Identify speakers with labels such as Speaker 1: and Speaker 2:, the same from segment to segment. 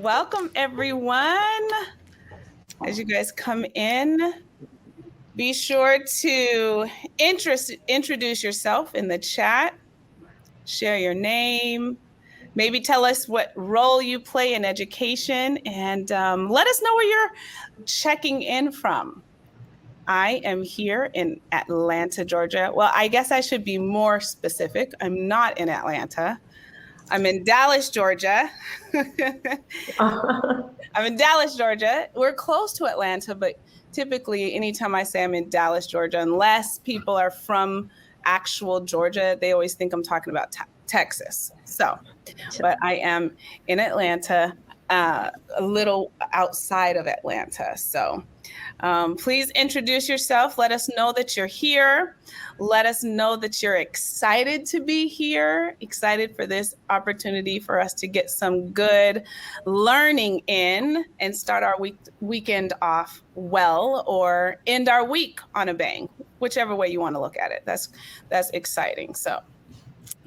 Speaker 1: Welcome, everyone. As you guys come in, be sure to introduce yourself in the chat, share your name, maybe tell us what role you play in education, and let us know where you're checking in from. I am here in Atlanta, Georgia. Well, I guess I should be more specific. I'm not in Atlanta. I'm in Dallas, Georgia. I'm in Dallas, Georgia. We're close to Atlanta, but typically anytime I say I'm in Dallas, Georgia, unless people are from actual Georgia, they always think I'm talking about Texas. So, but I am in Atlanta, a little outside of Atlanta. So please introduce yourself. Let us know that you're here. Let us know that you're excited to be here, excited for this opportunity for us to get some good learning in and start our weekend off well, or end our week on a bang, whichever way you want to look at it. That's exciting. So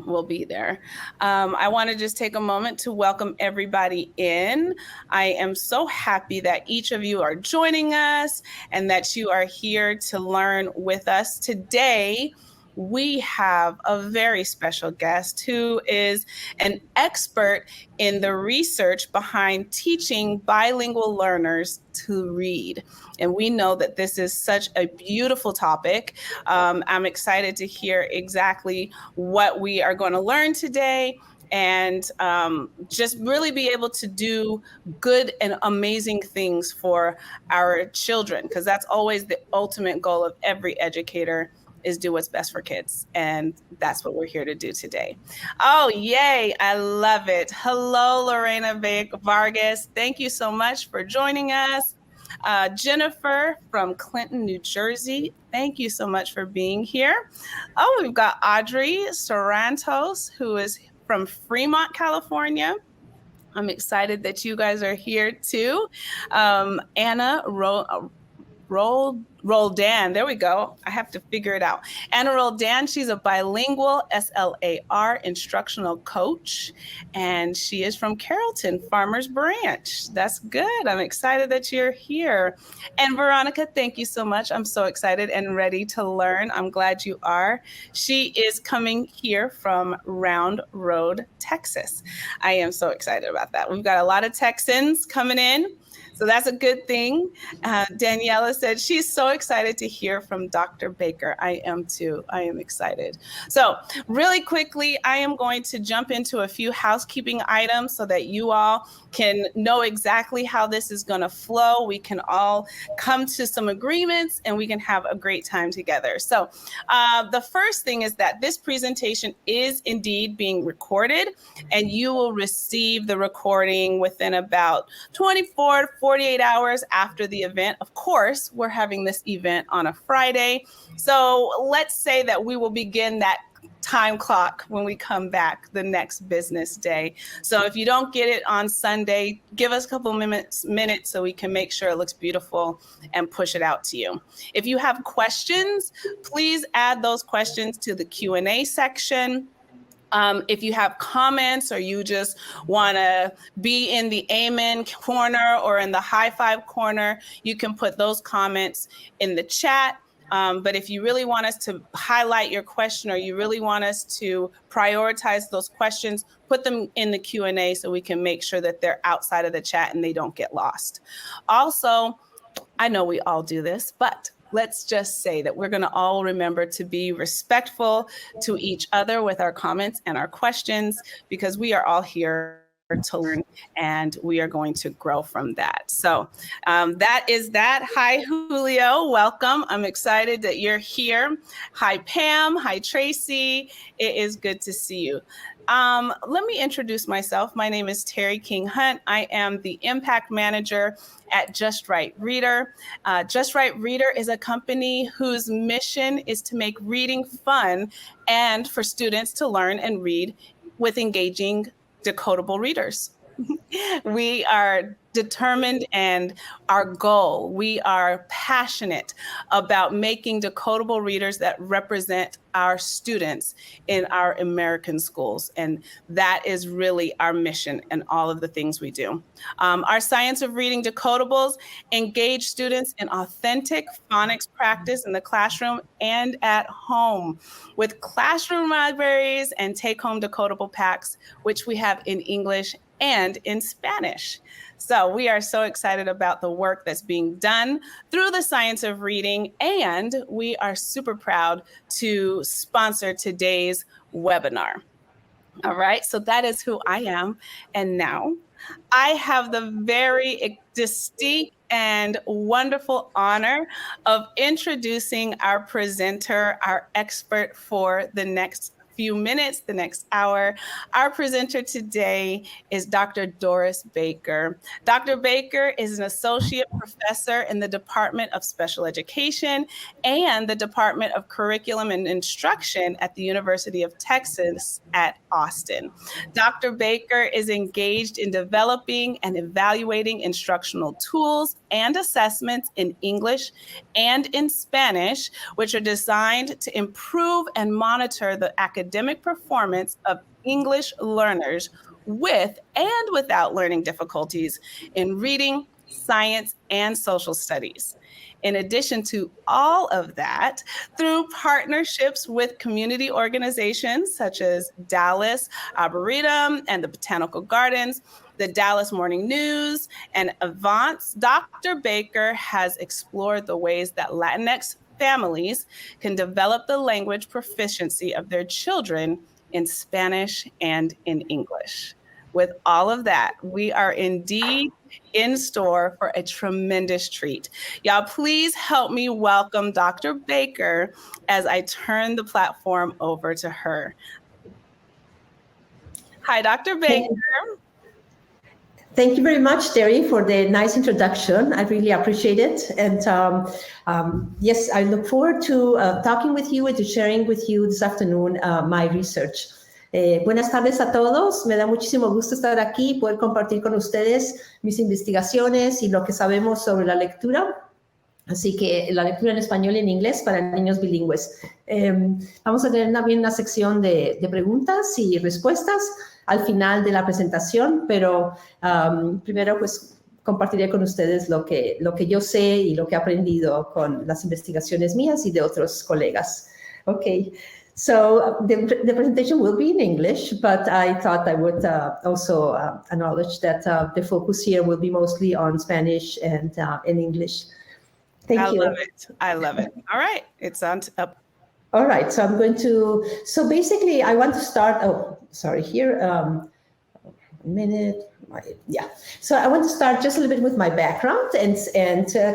Speaker 1: we'll be there. I want to just take a moment to welcome everybody in. I am so happy that each of you are joining us and that you are here to learn with us. Today, we have a very special guest who is an expert in the research behind teaching bilingual learners to read. And we know that this is such a beautiful topic. I'm excited to hear exactly what we are going to learn today, and just really be able to do good and amazing things for our children, because that's always the ultimate goal of every educator, is do what's best for kids. And that's what we're here to do today. Oh, yay. I love it. Hello, Lorena Vargas. Thank you so much for joining us. Jennifer from Clinton, New Jersey. Thank you so much for being here. Oh, we've got Audrey Sorrantos, who is from Fremont, California. I'm excited that you guys are here too. Anna Roldan, there we go. I have to figure it out. Anna Roldan, she's a bilingual SLAR instructional coach, and she is from Carrollton Farmers Branch. That's good. I'm excited that you're here. And Veronica, thank you so much. I'm so excited and ready to learn. I'm glad you are. She is coming here from Round Road, Texas. I am so excited about that. We've got a lot of Texans coming in, so that's a good thing. Daniela said she's so excited to hear from Dr. Baker. I am too. I am excited. So really quickly, I am going to jump into a few housekeeping items so that you all can know exactly how this is going to flow. We can all come to some agreements and we can have a great time together. So the first thing is that this presentation is indeed being recorded, and you will receive the recording within about 24 to 48 hours after the event. Of course, we're having this event on a Friday. So let's say that we will begin that time clock when we come back the next business day. So if you don't get it on Sunday, give us a couple minutes so we can make sure it looks beautiful and push it out to you. If you have questions, please add those questions to the Q&A section. If you have comments, or you just want to be in the amen corner or in the high five corner, you can put those comments in the chat. But if you really want us to highlight your question, or you really want us to prioritize those questions, put them in the Q&A so we can make sure that they're outside of the chat and they don't get lost. Also, I know we all do this, but let's just say that we're going to all remember to be respectful to each other with our comments and our questions, because we are all here to learn and we are going to grow from that. So that is that. Hi, Julio. Welcome. I'm excited that you're here. Hi, Pam. Hi, Tracy. It is good to see you. Let me introduce myself. My name is Terry King Hunt. I am the Impact Manager at Just Right Reader. Just Right Reader is a company whose mission is to make reading fun and for students to learn and read with engaging decodable readers. We are determined, and our goal, we are passionate about making decodable readers that represent our students in our American schools. And that is really our mission and all of the things we do. Our Science of Reading Decodables engage students in authentic phonics practice in the classroom and at home with classroom libraries and take-home decodable packs, which we have in English and in Spanish. So we are so excited about the work that's being done through the Science of Reading, and we are super proud to sponsor today's webinar. All right, so that is who I am. And now I have the very distinct and wonderful honor of introducing our presenter, our expert for the next few minutes, the next hour. Our presenter today is Dr. Doris Baker. Dr. Baker is an associate professor in the Department of Special Education and the Department of Curriculum and Instruction at the University of Texas at Austin. Dr. Baker is engaged in developing and evaluating instructional tools and assessments in English and in Spanish, which are designed to improve and monitor the academic performance of English learners with and without learning difficulties in reading, science, and social studies. In addition to all of that, through partnerships with community organizations such as Dallas Arboretum and the Botanical Gardens, the Dallas Morning News, and Avance, Dr. Baker has explored the ways that Latinx families can develop the language proficiency of their children in Spanish and in English. With all of that, we are indeed in store for a tremendous treat. Y'all, please help me welcome Dr. Baker as I turn the platform over to her. Hi, Dr. Baker.
Speaker 2: Thank you very much, Terry, for the nice introduction. I really appreciate it. And yes, I look forward to talking with you and to sharing with you this afternoon my research. Buenas tardes a todos. Me da muchísimo gusto estar aquí y poder compartir con ustedes mis investigaciones y lo que sabemos sobre la lectura. Así que la lectura en español y en inglés para niños bilingües. Vamos a tener también una sección de preguntas y respuestas al final de la presentación, pero primero pues compartiré con ustedes lo que yo sé y lo que he aprendido con las investigaciones mías y de otros colegas. Okay. So the presentation will be in English, but I thought I would also acknowledge that the focus here will be mostly on Spanish and in English. Thank you.
Speaker 1: I love it. I love it. All right. It's on up.
Speaker 2: All right. So I'm going to, so basically I want to start, oh, sorry, here, a minute. Yeah. So I want to start just a little bit with my background and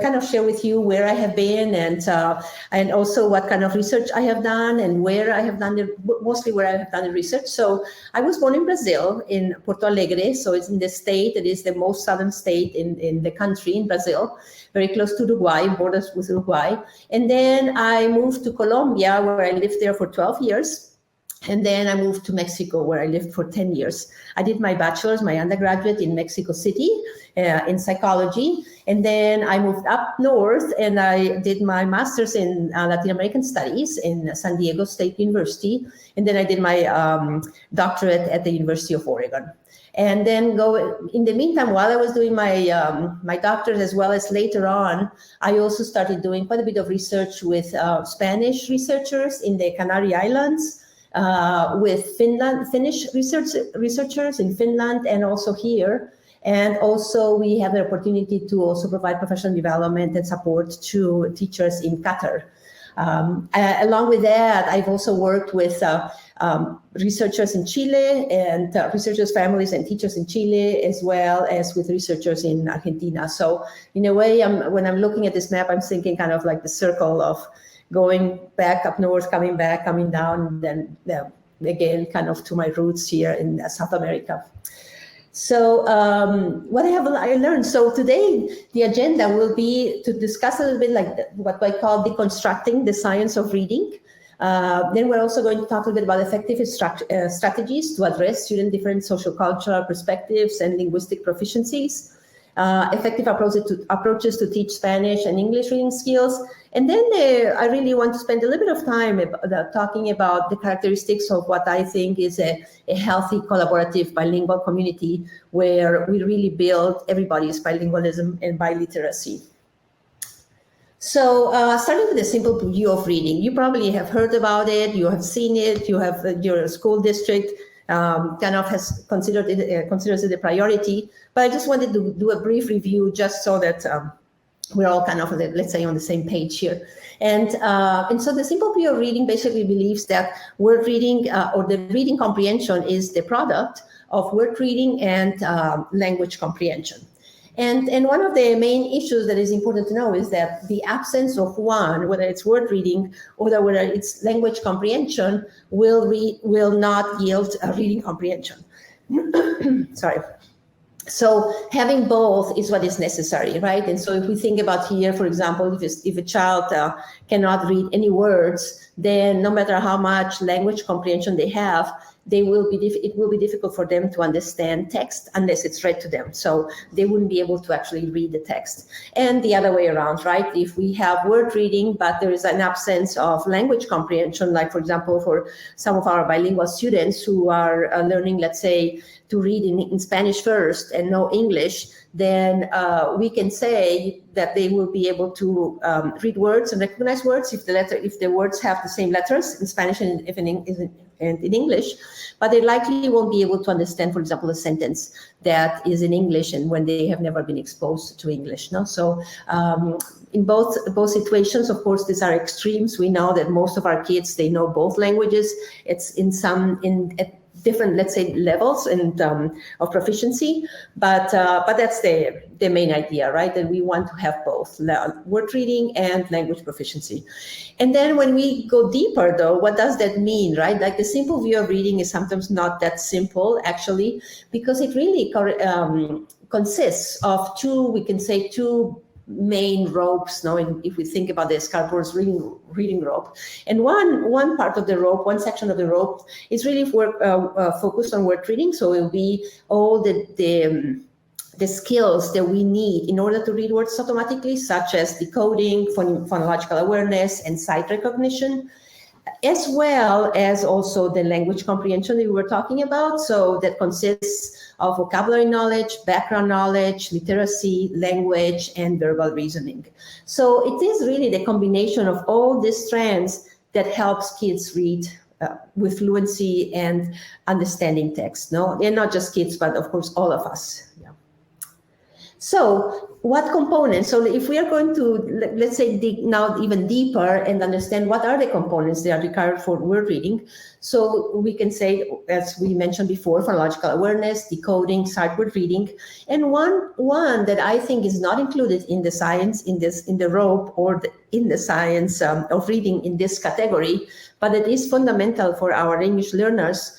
Speaker 2: kind of share with you where I have been and also what kind of research I have done and where I have done it, mostly where I have done the research. So I was born in Brazil, in Porto Alegre. So it's in the state, it is the most southern state in the country, in Brazil, very close to Uruguay, borders with Uruguay. And then I moved to Colombia, where I lived there for 12 years. And then I moved to Mexico, where I lived for 10 years. I did my bachelor's, my undergraduate in Mexico City in psychology. And then I moved up north and I did my master's in Latin American studies in San Diego State University. And then I did my doctorate at the University of Oregon. And then in the meantime, while I was doing my doctorate, as well as later on, I also started doing quite a bit of research with Spanish researchers in the Canary Islands, with Finnish researchers in Finland and also here. And also we have the opportunity to also provide professional development and support to teachers in Qatar. Along with that, I've also worked with researchers in Chile and researchers' families and teachers in Chile, as well as with researchers in Argentina. So in a way, when I'm looking at this map, I'm thinking kind of like the circle of going back up north, coming back, coming down, and then again, kind of to my roots here in South America. So what have I learned? So today, the agenda will be to discuss a little bit like what I call deconstructing the science of reading. Then we're also going to talk a little bit about effective strategies to address student different social cultural perspectives and linguistic proficiencies. Effective approaches to teach Spanish and English reading skills. And then I really want to spend a little bit of time talking about the characteristics of what I think is a healthy collaborative bilingual community where we really build everybody's bilingualism and biliteracy. So starting with a simple view of reading, you probably have heard about it, you have seen it, you have your school district kind of has considers it a priority. But I just wanted to do a brief review just so that we're all kind of, let's say, on the same page here. And so the simple view of reading basically believes that word reading or the reading comprehension is the product of word reading and language comprehension. And one of the main issues that is important to know is that the absence of one, whether it's word reading or whether it's language comprehension, will not yield a reading comprehension. Sorry. So having both is what is necessary, right? And so if we think about here, for example, if a child cannot read any words, then no matter how much language comprehension they have, it will be difficult for them to understand text unless it's read to them. So they wouldn't be able to actually read the text. And the other way around, right? If we have word reading, but there is an absence of language comprehension, like for example, for some of our bilingual students who are learning, let's say, to read in Spanish first and know English, then we can say that they will be able to read words and recognize words if the words have the same letters in Spanish and in English, but they likely won't be able to understand, for example, a sentence that is in English and when they have never been exposed to English. No, so in both situations, of course, these are extremes. We know that most of our kids, they know both languages. It's at different, let's say, levels and of proficiency, but that's the main idea, right? That we want to have both word reading and language proficiency. And then when we go deeper, though, what does that mean, right? Like the simple view of reading is sometimes not that simple, actually, because it really consists of two main ropes. Now, if we think about the Scarborough's reading rope, and one part of the rope, one section of the rope is really focused on word reading. So it will be all the skills that we need in order to read words automatically, such as decoding, phonological awareness, and sight recognition, as well as also the language comprehension that we were talking about. So that consists of vocabulary knowledge, background knowledge, literacy, language, and verbal reasoning. So it is really the combination of all these strands that helps kids read with fluency and understanding text. No, and not just kids, but of course all of us. Yeah. So what components? So if we are going to, let's say, dig now even deeper and understand what are the components that are required for word reading. So we can say, as we mentioned before, phonological awareness, decoding, sight word reading, and one that I think is not included in the science, in the rope or in the science of reading in this category, but it is fundamental for our English learners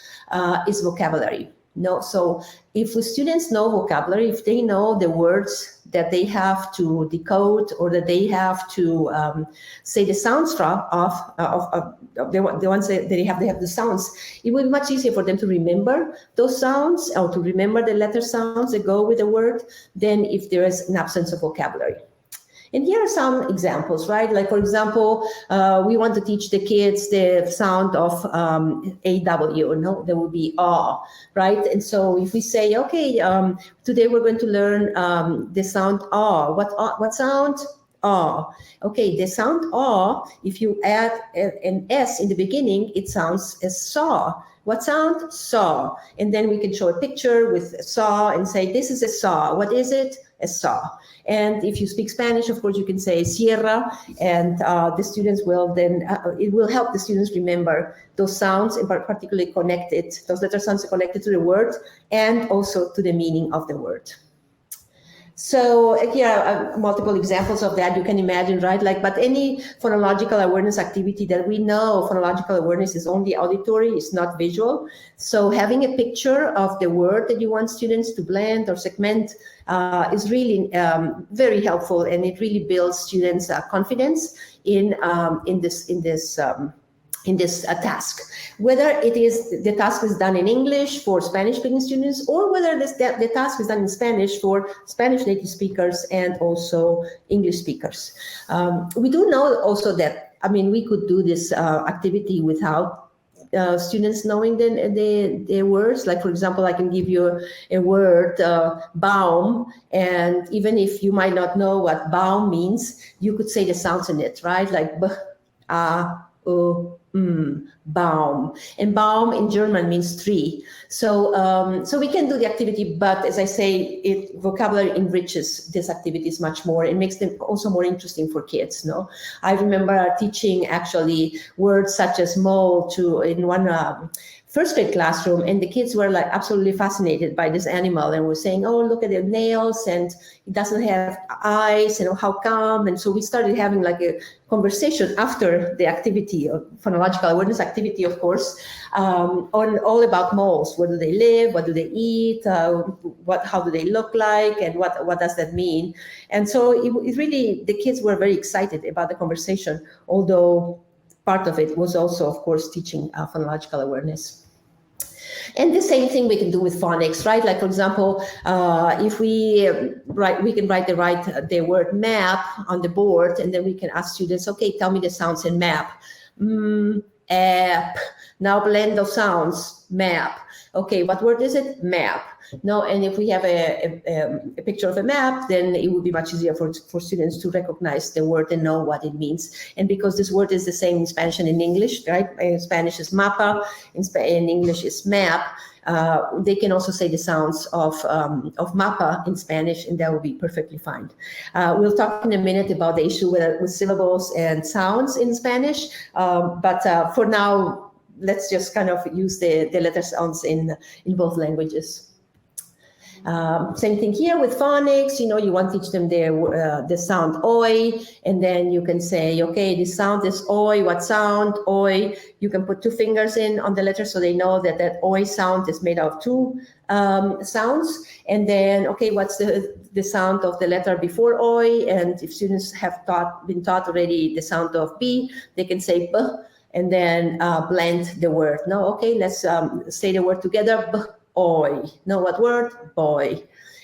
Speaker 2: is vocabulary. No, so if the students know vocabulary, if they know the words that they have to decode or that they have to say the sounds of the ones that they have the sounds, it will be much easier for them to remember those sounds or to remember the letter sounds that go with the word than if there is an absence of vocabulary. And here are some examples, right? Like, for example, we want to teach the kids the sound of AW, no? There will be aw, right? And so if we say, okay, today we're going to learn the sound aw. What sound? Aw. Okay, the sound aw, if you add an S in the beginning, it sounds as saw. What sound? Saw. And then we can show a picture with saw and say, this is a saw. What is it? A saw. And if you speak Spanish, of course, you can say sierra, and the students will then, it will help the students remember those sounds, and particularly connected, those letter sounds are connected to the word and also to the meaning of the word. So here are multiple examples of that you can imagine, right? Like, but any phonological awareness activity that we know, phonological awareness is only auditory, it's not visual. So having a picture of the word that you want students to blend or segment is really very helpful, and it really builds students' confidence in this in this task, whether the task is done in English for Spanish-speaking students, or whether the task is done in Spanish for Spanish native speakers and also English speakers. We do know also that, I mean, we could do this activity without students knowing the words. Like, for example, I can give you a word, baum, and even if you might not know what baum means, you could say the sounds in it, right? Like b, a, baum. And baum in German means tree. So so we can do the activity, but as I say, vocabulary enriches these activities much more. It makes them also more interesting for kids. No, I remember teaching actually words such as mole in one first grade classroom, and the kids were like absolutely fascinated by this animal and were saying, oh, look at the nails, and it doesn't have eyes, and how come? And so we started having like a conversation after the activity, of phonological awareness activity, of course, on all about moles. Where do they live? What do they eat? How do they look like? And what does that mean? And so it really, the kids were very excited about the conversation, although part of it was also, of course, teaching phonological awareness. And the same thing we can do with phonics, right? Like, for example, if we can write the word map on the board, and then we can ask students, okay, tell me the sounds in map. App. Now blend of sounds, map. Okay, what word is it? Map. No, and if we have a picture of a map, then it would be much easier for students to recognize the word and know what it means. And because this word is the same in Spanish and in English, right? In Spanish is mapa, in English is map. They can also say the sounds of mapa in Spanish, and that will be perfectly fine. We'll talk in a minute about the issue with syllables and sounds in Spanish, but for now, let's just kind of use the letter sounds in both languages. Same thing here with phonics. You want to teach them the sound oi, and then you can say, okay, this sound is oi. What sound? Oi. You can put two fingers in on the letter so they know that oi sound is made of two sounds. And then, okay, what's the sound of the letter before oi? And if students have been taught already the sound of b, they can say b, and then blend the word. No, okay, let's say the word together. B, oi. Know what word? Boy.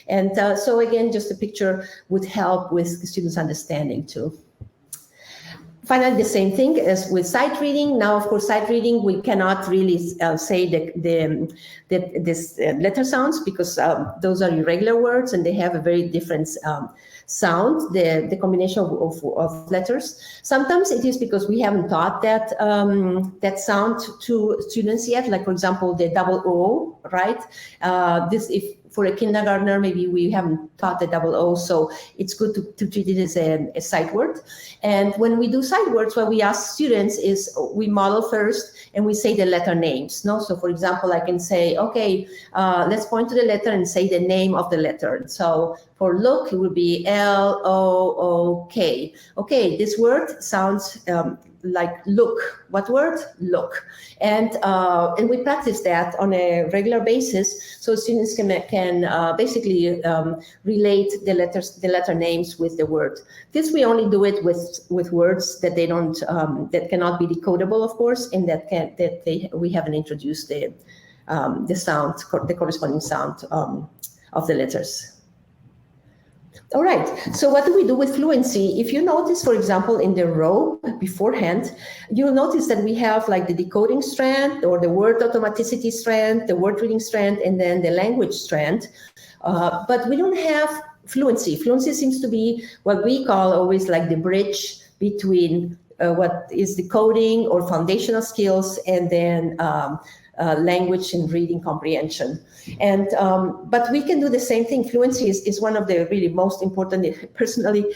Speaker 2: And so again, just a picture would help with students' understanding too. Finally, the same thing as with sight reading. Now, of course, sight reading, we cannot really say this letter sounds, because those are irregular words and they have a very different sound, the combination of letters. Sometimes it is because we haven't taught that sound to students yet. Like, for example, the double O, right? If for a kindergartner, maybe we haven't taught the double O, so it's good to treat it as a sight word. And when we do sight words, what we ask students is we model first and we say the letter names. No, so for example, I can say, okay, let's point to the letter and say the name of the letter. So for look, it would be L-O-O-K. Okay, this word sounds like look. What word? Look. And we practice that on a regular basis, so students can basically relate the letter names with the word. This we only do it with words that they don't that cannot be decodable, of course, and we haven't introduced the sound, the corresponding sound of the letters. All right, so what do we do with fluency? If you notice, for example, in the row beforehand, you'll notice that we have like the decoding strand, or the word automaticity strand, the word reading strand, and then the language strand. But we don't have fluency. Fluency seems to be what we call always like the bridge between what is decoding or foundational skills and then language and reading comprehension. And but we can do the same thing. Fluency is one of the really most important, personally,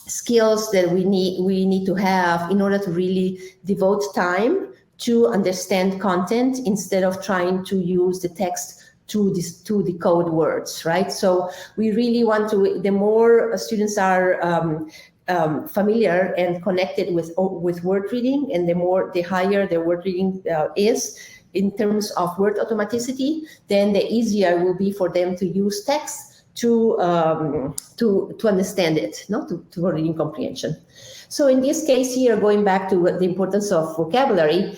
Speaker 2: skills that we need to have in order to really devote time to understand content instead of trying to use the text to decode words, right? So we really want to, the more students are familiar and connected with word reading, and the higher the word reading is in terms of word automaticity, then the easier it will be for them to use text to understand it, to reading comprehension. So in this case here, going back to the importance of vocabulary,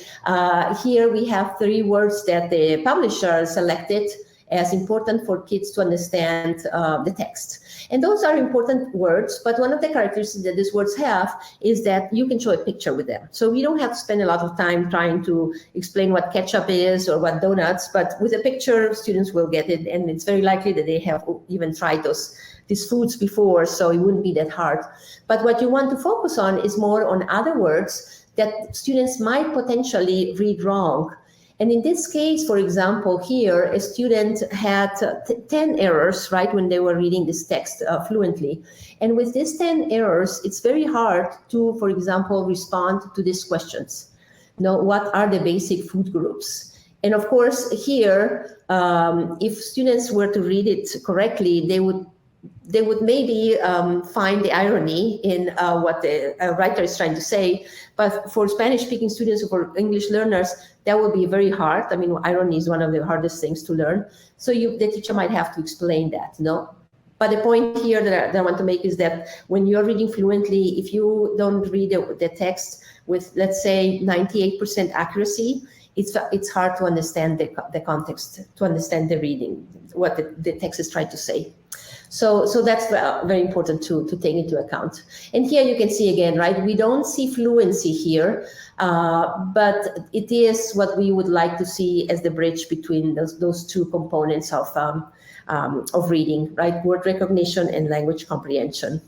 Speaker 2: here we have 3 words that the publisher selected as important for kids to understand the text. And those are important words, but one of the characteristics that these words have is that you can show a picture with them. So we don't have to spend a lot of time trying to explain what ketchup is or what donuts, but with a picture, students will get it, and it's very likely that they have even tried these foods before, so it wouldn't be that hard. But what you want to focus on is more on other words that students might potentially read wrong. And in this case, for example, here, a student had 10 errors, right, when they were reading this text fluently. And with these 10 errors, it's very hard to, for example, respond to these questions. What are the basic food groups? And of course, here, if students were to read it correctly, they would maybe find the irony in what the writer is trying to say. But for Spanish-speaking students or for English learners, that would be very hard. I mean, irony is one of the hardest things to learn. So the teacher might have to explain that, But the point here that I want to make is that when you're reading fluently, if you don't read the text with, let's say, 98% accuracy, it's hard to understand the context, to understand the reading, what the text is trying to say. So that's very important to take into account. And here you can see again, right? We don't see fluency here, but it is what we would like to see as the bridge between those 2 components of reading, right? Word recognition and language comprehension.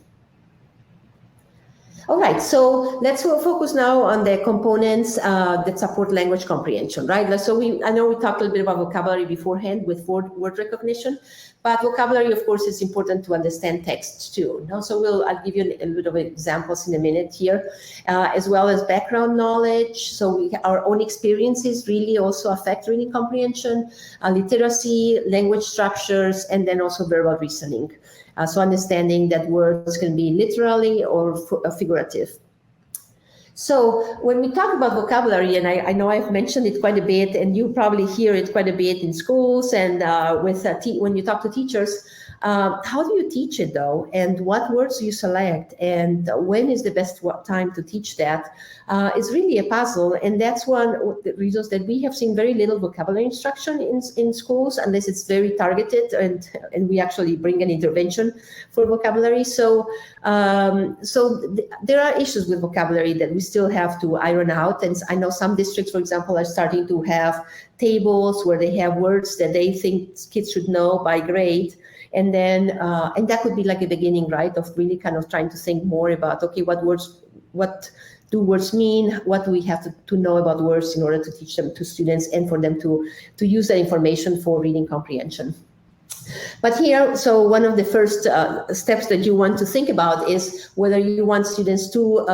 Speaker 2: All right, so let's focus now on the components that support language comprehension, right? So I know we talked a little bit about vocabulary beforehand with word recognition, but vocabulary, of course, is important to understand text too. So I'll give you a little bit of examples in a minute here, as well as background knowledge. So our own experiences really also affect reading comprehension, literacy, language structures, and then also verbal reasoning. So understanding that words can be literally or figurative. So when we talk about vocabulary, and I know I've mentioned it quite a bit, and you probably hear it quite a bit in schools and when you talk to teachers, how do you teach it though? And what words do you select? And when is the best time to teach that? It's really a puzzle. And that's one of the reasons that we have seen very little vocabulary instruction in schools, unless it's very targeted and we actually bring an intervention for vocabulary. So there are issues with vocabulary that we still have to iron out. And I know some districts, for example, are starting to have tables where they have words that they think kids should know by grade. And then, and that could be like a beginning, right, of really kind of trying to think more about, okay, what do words mean? What do we have to know about words in order to teach them to students and for them to use that information for reading comprehension? But here, so one of the first steps that you want to think about is whether you want students to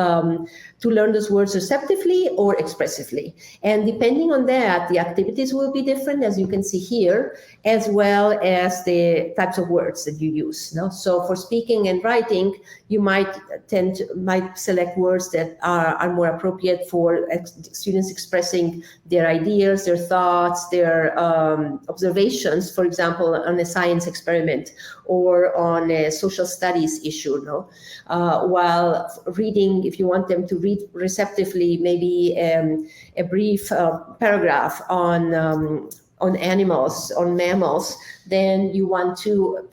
Speaker 2: learn those words receptively or expressively. And depending on that, the activities will be different, as you can see here, as well as the types of words that you use. So for speaking and writing, you might select words that are more appropriate for students expressing their ideas, their thoughts, their observations, for example, on a science experiment or on a social studies issue. While reading, if you want them to read receptively, maybe a brief paragraph on animals, on mammals, then you want to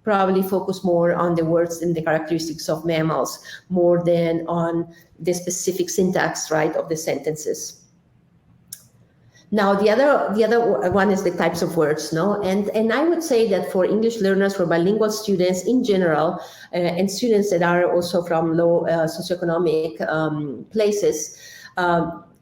Speaker 2: probably focus more on the words and the characteristics of mammals more than on the specific syntax, right, of the sentences. Now, the other one is the types of words, and I would say that for English learners, for bilingual students in general, and students that are also from low socioeconomic places,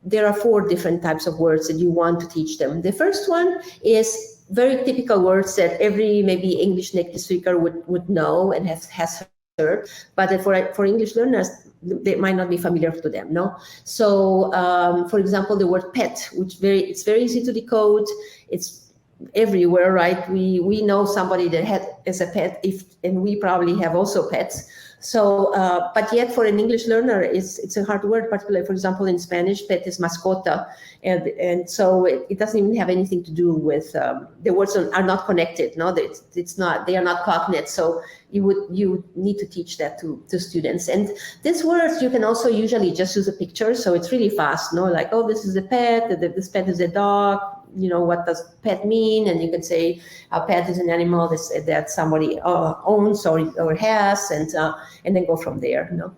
Speaker 2: there are 4 different types of words that you want to teach them. The first one is very typical words that every maybe English native speaker would know and has heard, but for English learners, they might not be familiar to them, So, for example, the word pet, it's very easy to decode. It's everywhere, right? We know somebody that has a pet, and we probably have also pets. So, but yet for an English learner, it's a hard word, particularly, for example, in Spanish, pet is mascota. And so it doesn't even have anything to do with, the words are not connected, no, it's not, they are not cognate. So you need to teach that to students. And these words, you can also usually just use a picture. So it's really fast, no, like, oh, this is a pet, this pet is a dog, you know, what does pet mean? And you can say a pet is an animal that somebody owns or has, and then go from there, you know.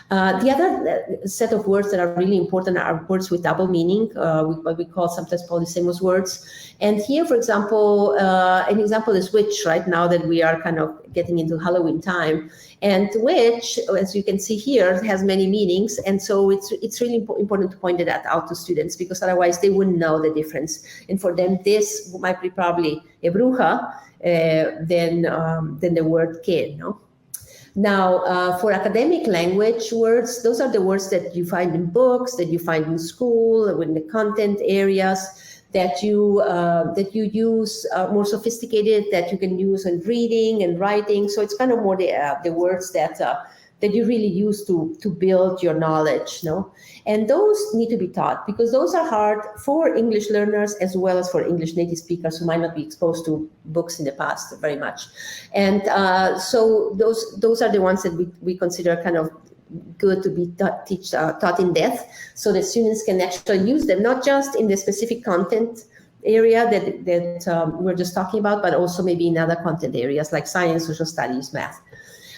Speaker 2: The other set of words that are really important are words with double meaning, what we call sometimes polysemous words. And here, for example, an example is witch, right now that we are kind of getting into Halloween time. And witch, as you can see here, has many meanings. And so it's really important to point that out to students, because otherwise they wouldn't know the difference. And for them, this might be probably a bruja than the word kid, no? Now, for academic language words, those are the words that you find in books, that you find in school, in the content areas, that you use, more sophisticated, that you can use in reading and writing. So it's kind of more the words that you really use to build your knowledge, no? And those need to be taught, because those are hard for English learners as well as for English native speakers who might not be exposed to books in the past very much. And so those are the ones that we consider kind of good to be taught in depth, so that students can actually use them, not just in the specific content area that we're just talking about, but also maybe in other content areas like science, social studies, math.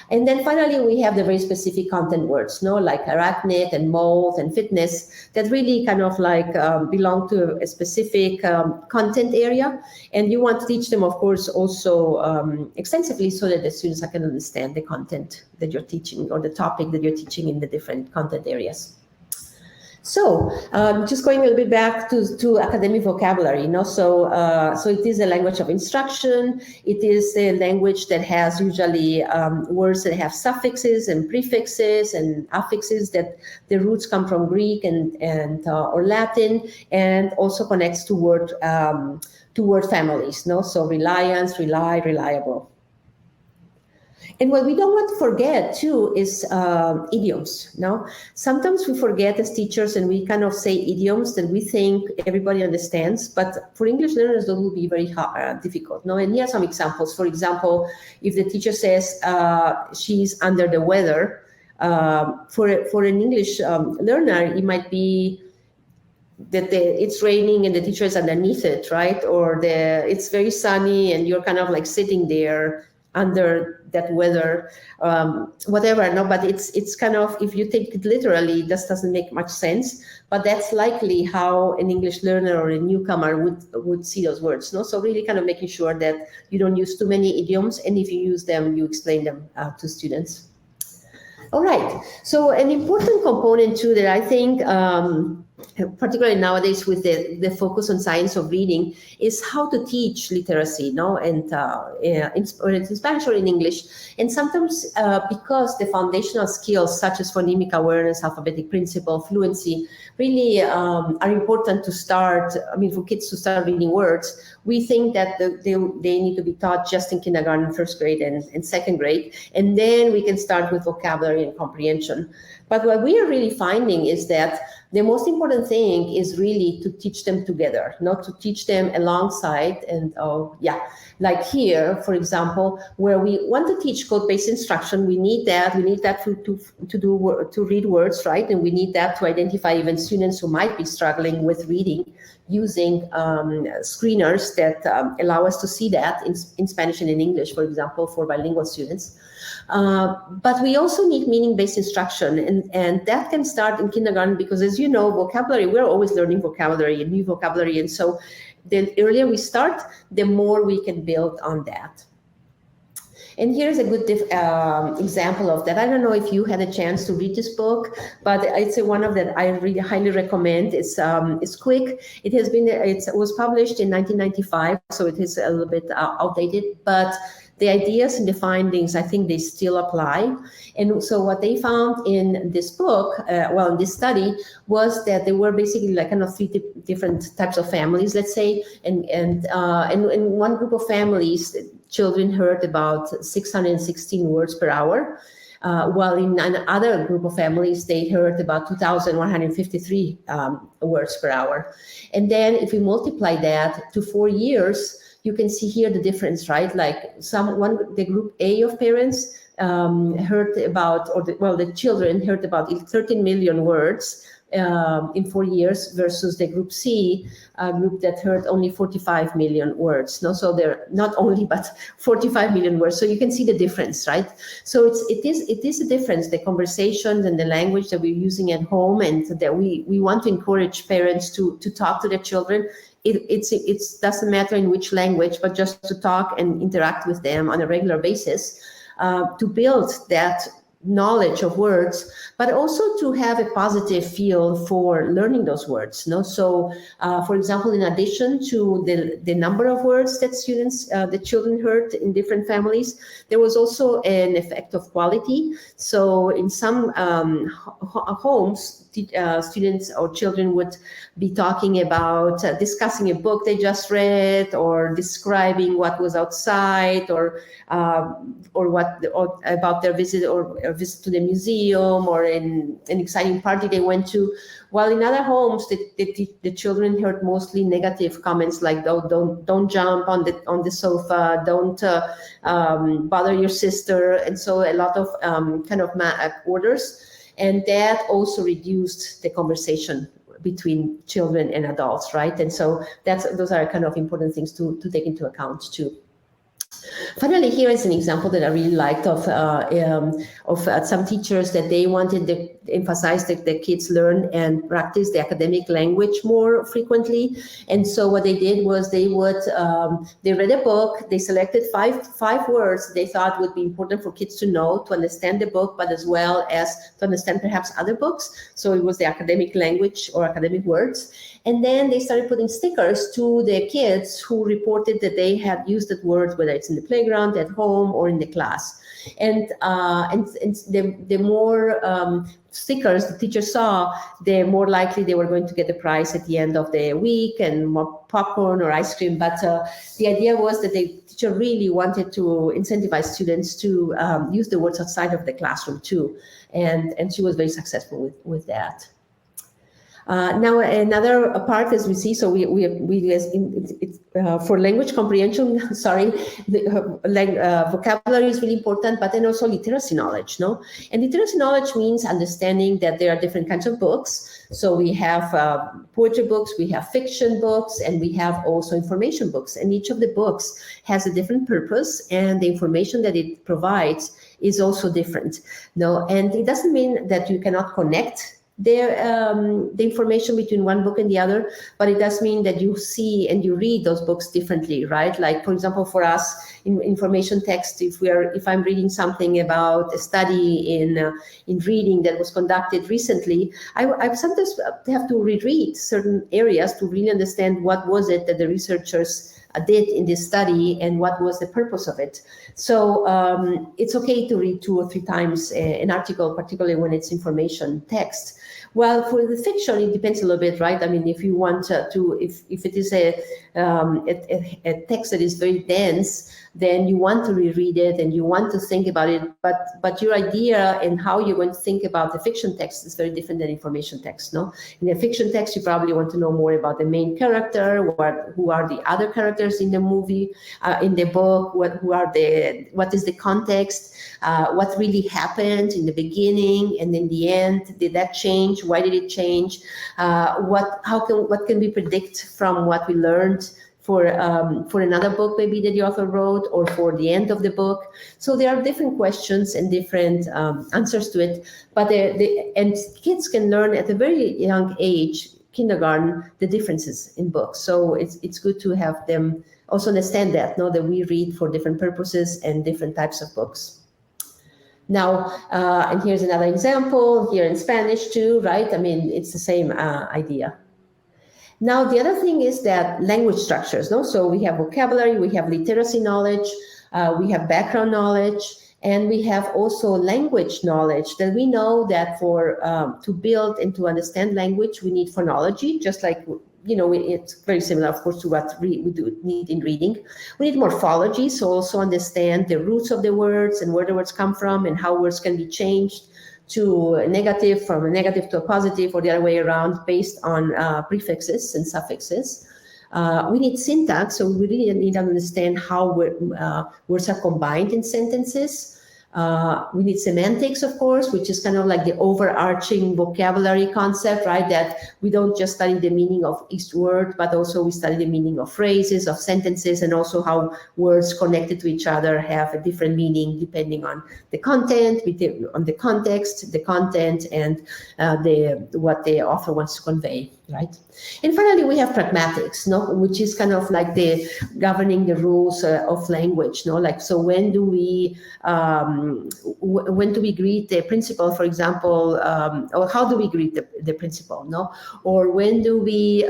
Speaker 2: And then finally, we have the very specific content words, no, like arachnid and mold and fitness, that really kind of like belong to a specific content area. And you want to teach them, of course, also extensively, so that the students can understand the content that you're teaching or the topic that you're teaching in the different content areas. So just going a little bit back to academic vocabulary, you know, so it is a language of instruction. It is a language that has usually words that have suffixes and prefixes and affixes, that the roots come from Greek and or Latin, and also connects to word families, no? So reliance, rely, reliable. And what we don't want to forget too is idioms. No, sometimes we forget as teachers, and we kind of say idioms that we think everybody understands, but for English learners, that will be very difficult. No, and here are some examples. For example, if the teacher says she's under the weather, for an English learner, it might be that it's raining and the teacher is underneath it, right? Or it's very sunny and you're kind of like sitting there under that weather, whatever. No, but it's kind of, if you take it literally, this doesn't make much sense. But that's likely how an English learner or a newcomer would see those words. No, so really kind of making sure that you don't use too many idioms, and if you use them, you explain them to students. All right. So an important component too that I think, particularly nowadays with the focus on science of reading, is how to teach literacy, no, and in Spanish or in English. And sometimes because the foundational skills such as phonemic awareness, alphabetic principle, fluency, really are important to start. I mean, for kids to start reading words, we think that they need to be taught just in kindergarten, first grade, and second grade, and then we can start with vocabulary and comprehension. But what we are really finding is that the most important thing is really to teach them together, not to teach them alongside. And like here, for example, where we want to teach code-based instruction, we need that to read words, right? And we need that to identify even students who might be struggling with reading, using screeners that allow us to see that in Spanish and in English, for example, for bilingual students. But we also need meaning-based instruction, and that can start in kindergarten, because as you know, vocabulary, we're always learning vocabulary and new vocabulary. And so the earlier we start, the more we can build on that. And here's a good example of that. I don't know if you had a chance to read this book, but it's one of that I really highly recommend. It's quick. It was published in 1995, so it is a little bit outdated, but the ideas and the findings, I think they still apply. And so what they found in this book, in this study, was that there were basically like kind of three different types of families, let's say. And in one group of families, children heard about 616 words per hour. while in another group of families, they heard about 2,153 words per hour. And then if we multiply that to 4 years, you can see here the difference, right? Like the group A of parents heard about, the children heard about 13 million words in 4 years versus the group C, group that heard only 45 million words. No, so they're not only, but 45 million words. So you can see the difference, right? So it is a difference, the conversations and the language that we're using at home, and that we want to encourage parents to talk to their children. It doesn't matter in which language, but just to talk and interact with them on a regular basis, to build that knowledge of words, but also to have a positive feel for learning those words. No, so for example, in addition to the number of words that the children heard in different families, there was also an effect of quality. So in some homes, students or children would be talking about discussing a book they just read, or describing what was outside, or about their visit or visit to the museum, or in an exciting party they went to. While in other homes, the children heard mostly negative comments like, don't jump on the sofa, don't bother your sister, and so a lot of kind of orders. And that also reduced the conversation between children and adults, right? And so those are kind of important things to take into account too. Finally, here is an example that I really liked of some teachers that they wanted to emphasize that the kids learn and practice the academic language more frequently. And so what they did was they read a book, they selected five words they thought would be important for kids to know, to understand the book, but as well as to understand perhaps other books. So it was the academic language or academic words. And then they started putting stickers to the kids who reported that they had used that word, whether it's in the playground, at home, or in the class. And the more stickers the teacher saw, the more likely they were going to get the prize at the end of the week, and more popcorn or ice cream. But the idea was that the teacher really wanted to incentivize students to use the words outside of the classroom too. And she was very successful with that. Now another part, as we see, so for language comprehension, vocabulary is really important, but then also literacy knowledge, no? And literacy knowledge means understanding that there are different kinds of books. So we have poetry books, we have fiction books, and we have also information books. And each of the books has a different purpose, and the information that it provides is also different, no? And it doesn't mean that you cannot connect the information between one book and the other, but it does mean that you see and you read those books differently, right? Like, for example, for us in information text, if I'm reading something about a study in reading that was conducted recently, I sometimes have to reread certain areas to really understand what was it that the researchers did in this study and what was the purpose of it. So it's okay to read 2 or 3 times an article, particularly when it's information text. Well, for the fiction, it depends a little bit, right? I mean, if you want if it is a text that is very dense, then you want to reread it and you want to think about it. But your idea and how you're going to think about the fiction text is very different than information text, no? In a fiction text, you probably want to know more about the main character, who are the other characters in the movie, in the book, what is the context, what really happened in the beginning and in the end. Did that change? Why did it change? What can we predict from what we learned for another book maybe that the author wrote, or for the end of the book? So there are different questions and different answers to it. But and kids can learn at a very young age, kindergarten, the differences in books. So it's good to have them also understand that we read for different purposes and different types of books. Now, and here's another example here in Spanish too, right? I mean, it's the same idea. Now, the other thing is that language structures, no? So we have vocabulary, we have literacy knowledge, we have background knowledge, and we have also language knowledge, that we know that to build and to understand language, we need phonology, just like it's very similar, of course, to what we do need in reading. We need morphology, so also understand the roots of the words and where the words come from and how words can be changed to a negative, from a negative to a positive, or the other way around, based on prefixes and suffixes. We need syntax, so we really need to understand how words are combined in sentences. We need semantics, of course, which is kind of like the overarching vocabulary concept, right? That we don't just study the meaning of each word, but also we study the meaning of phrases, of sentences, and also how words connected to each other have a different meaning depending on the content, on the context, the content, and what the author wants to convey, right? And finally, we have pragmatics, which is kind of like the governing the rules of language, like, so when do we greet the principal, for example, or how do we greet the principal, or when do we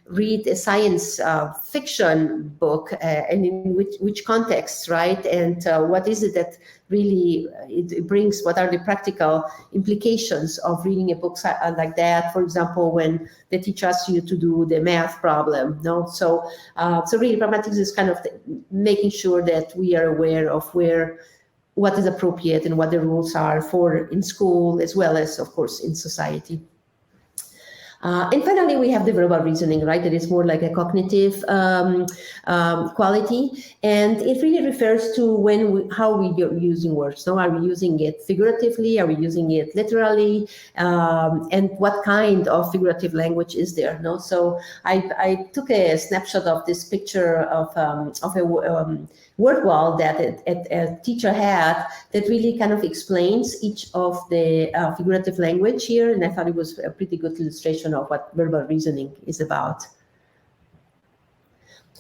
Speaker 2: read a science fiction book, and in which context, right? And what is it that really it brings, what are the practical implications of reading a book like that, for example, when they teach us you to do the math problem, so really pragmatics is kind of making sure that we are aware of what is appropriate and what the rules are for in school, as well as, of course, in society. And finally, we have the verbal reasoning, right? That is more like a cognitive quality, and it really refers to how we are using words. Are we using it figuratively? Are we using it literally? And what kind of figurative language is there? So I took a snapshot of this picture of a word wall that a teacher had that really kind of explains each of the figurative language here, and I thought it was a pretty good illustration of what verbal reasoning is about.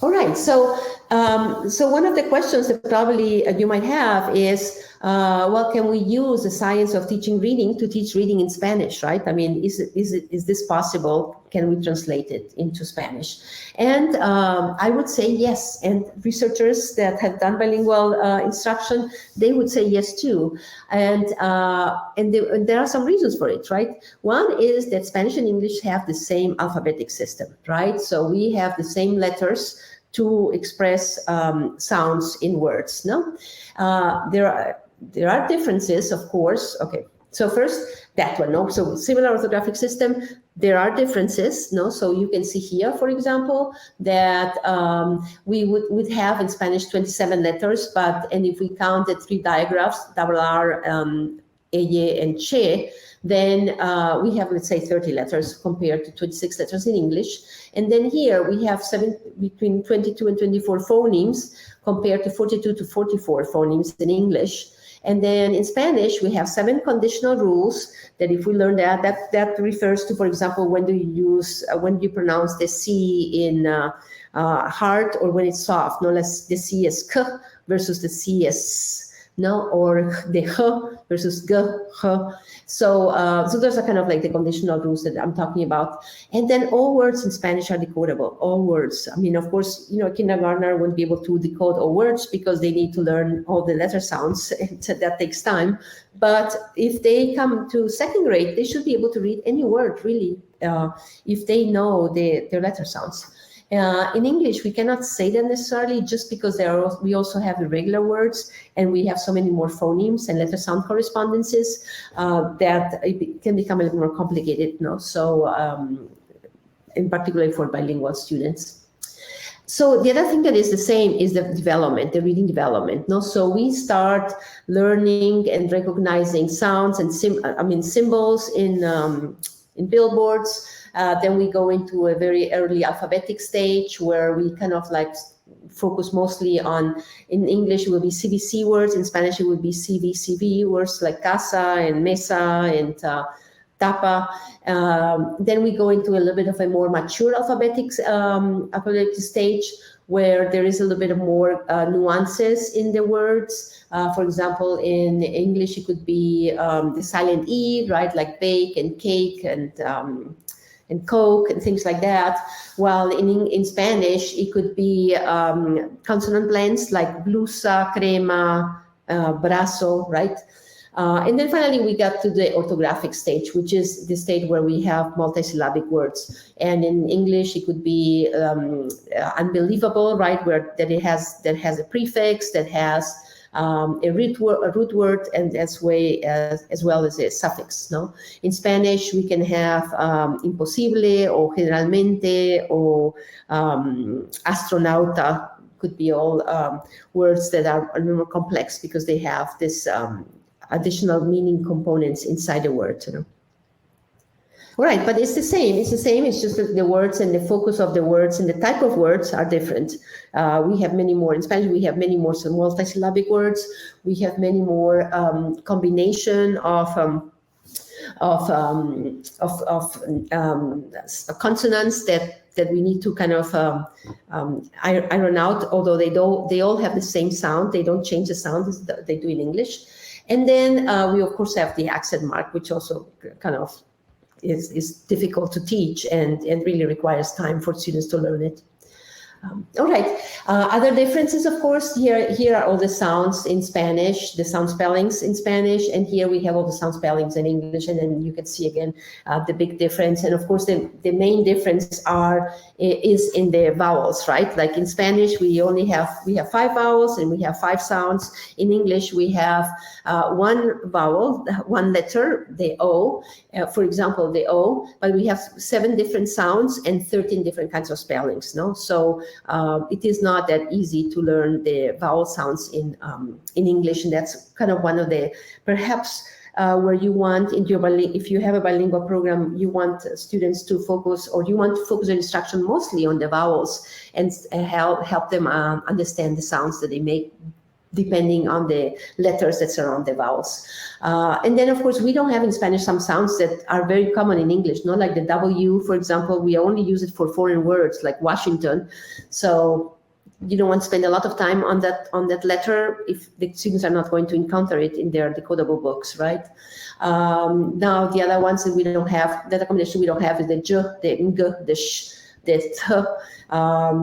Speaker 2: All right, so one of the questions that probably you might have is, well, can we use the science of teaching reading to teach reading in Spanish, right? I mean, is this possible? Can we translate it into Spanish? And I would say yes. And researchers that have done bilingual instruction, they would say yes too. And there are some reasons for it, right? One is that Spanish and English have the same alphabetic system, right? So we have the same letters to express sounds in words. There are differences, of course. Okay, so first that one. So similar orthographic system. There are differences. So you can see here, for example, that we would have in Spanish 27 letters, and if we count the 3 digraphs, R, ella, and che, then we have, let's say, 30 letters compared to 26 letters in English. And then here we have between 22 and 24 phonemes compared to 42 to 44 phonemes in English. And then in Spanish, we have 7 conditional rules that if we learn that refers to, for example, when do you pronounce the C in hard or when it's soft. The C is k versus the C is or the h versus g, h. So those are kind of like the conditional rules that I'm talking about. And then all words in Spanish are decodable, all words. I mean, of course, a kindergartner won't be able to decode all words because they need to learn all the letter sounds, and that takes time. But if they come to second grade, they should be able to read any word, really, if they know their letter sounds. In English, we cannot say that necessarily just because we also have irregular words and we have so many more phonemes and letter sound correspondences that it can become a little more complicated. So in particular for bilingual students. So the other thing that is the same is the development, the reading development. So we start learning and recognizing sounds and symbols in billboards. Then we go into a very early alphabetic stage where we kind of like focus mostly on, in English it will be CVC words, in Spanish it would be CVCV words like casa and mesa and tapa. Then we go into a little bit of a more mature alphabetic stage where there is a little bit of more nuances in the words. For example, in English it could be the silent E, right, like bake and cake and Coke and things like that. While in Spanish, it could be consonant blends like blusa, crema, brazo, right? And then finally, we got to the orthographic stage, which is the stage where we have multisyllabic words. And in English, it could be unbelievable, right? Where that has a prefix, that has a root word, and as well as a suffix. No, in Spanish we can have imposible or generalmente or astronauta. Could be all words that are more complex because they have this additional meaning components inside the word. All right, but it's the same. It's the same. It's just that the words and the focus of the words and the type of words are different. We have many more in Spanish. We have many more multisyllabic words. We have many more combination of consonants that we need to kind of iron out. Although they all have the same sound. They don't change the sound as they do in English. And then we of course have the accent mark, which also kind of is difficult to teach and really requires time for students to learn it. All right. Other differences, of course, here are all the sounds in Spanish, the sound spellings in Spanish, and here we have all the sound spellings in English, and then you can see again the big difference. And of course, the main difference is in the vowels, right? Like in Spanish, we have 5 vowels and we have 5 sounds. In English, we have one vowel, one letter, the O, for example, the O, but we have 7 different sounds and 13 different kinds of spellings. No, so it is not that easy to learn the vowel sounds in English, and that's kind of one of the perhaps where you want if you have a bilingual program, you want students to focus, or you want to focus your instruction mostly on the vowels and help them understand the sounds that they make depending on the letters that surround the vowels. And then, of course, we don't have in Spanish some sounds that are very common in English, not like the W, for example. We only use it for foreign words like Washington. So you don't want to spend a lot of time on that letter if the students are not going to encounter it in their decodable books, right? Now, the other ones that we don't have, that combination we don't have is the J, the Ng, the Sh, the Th.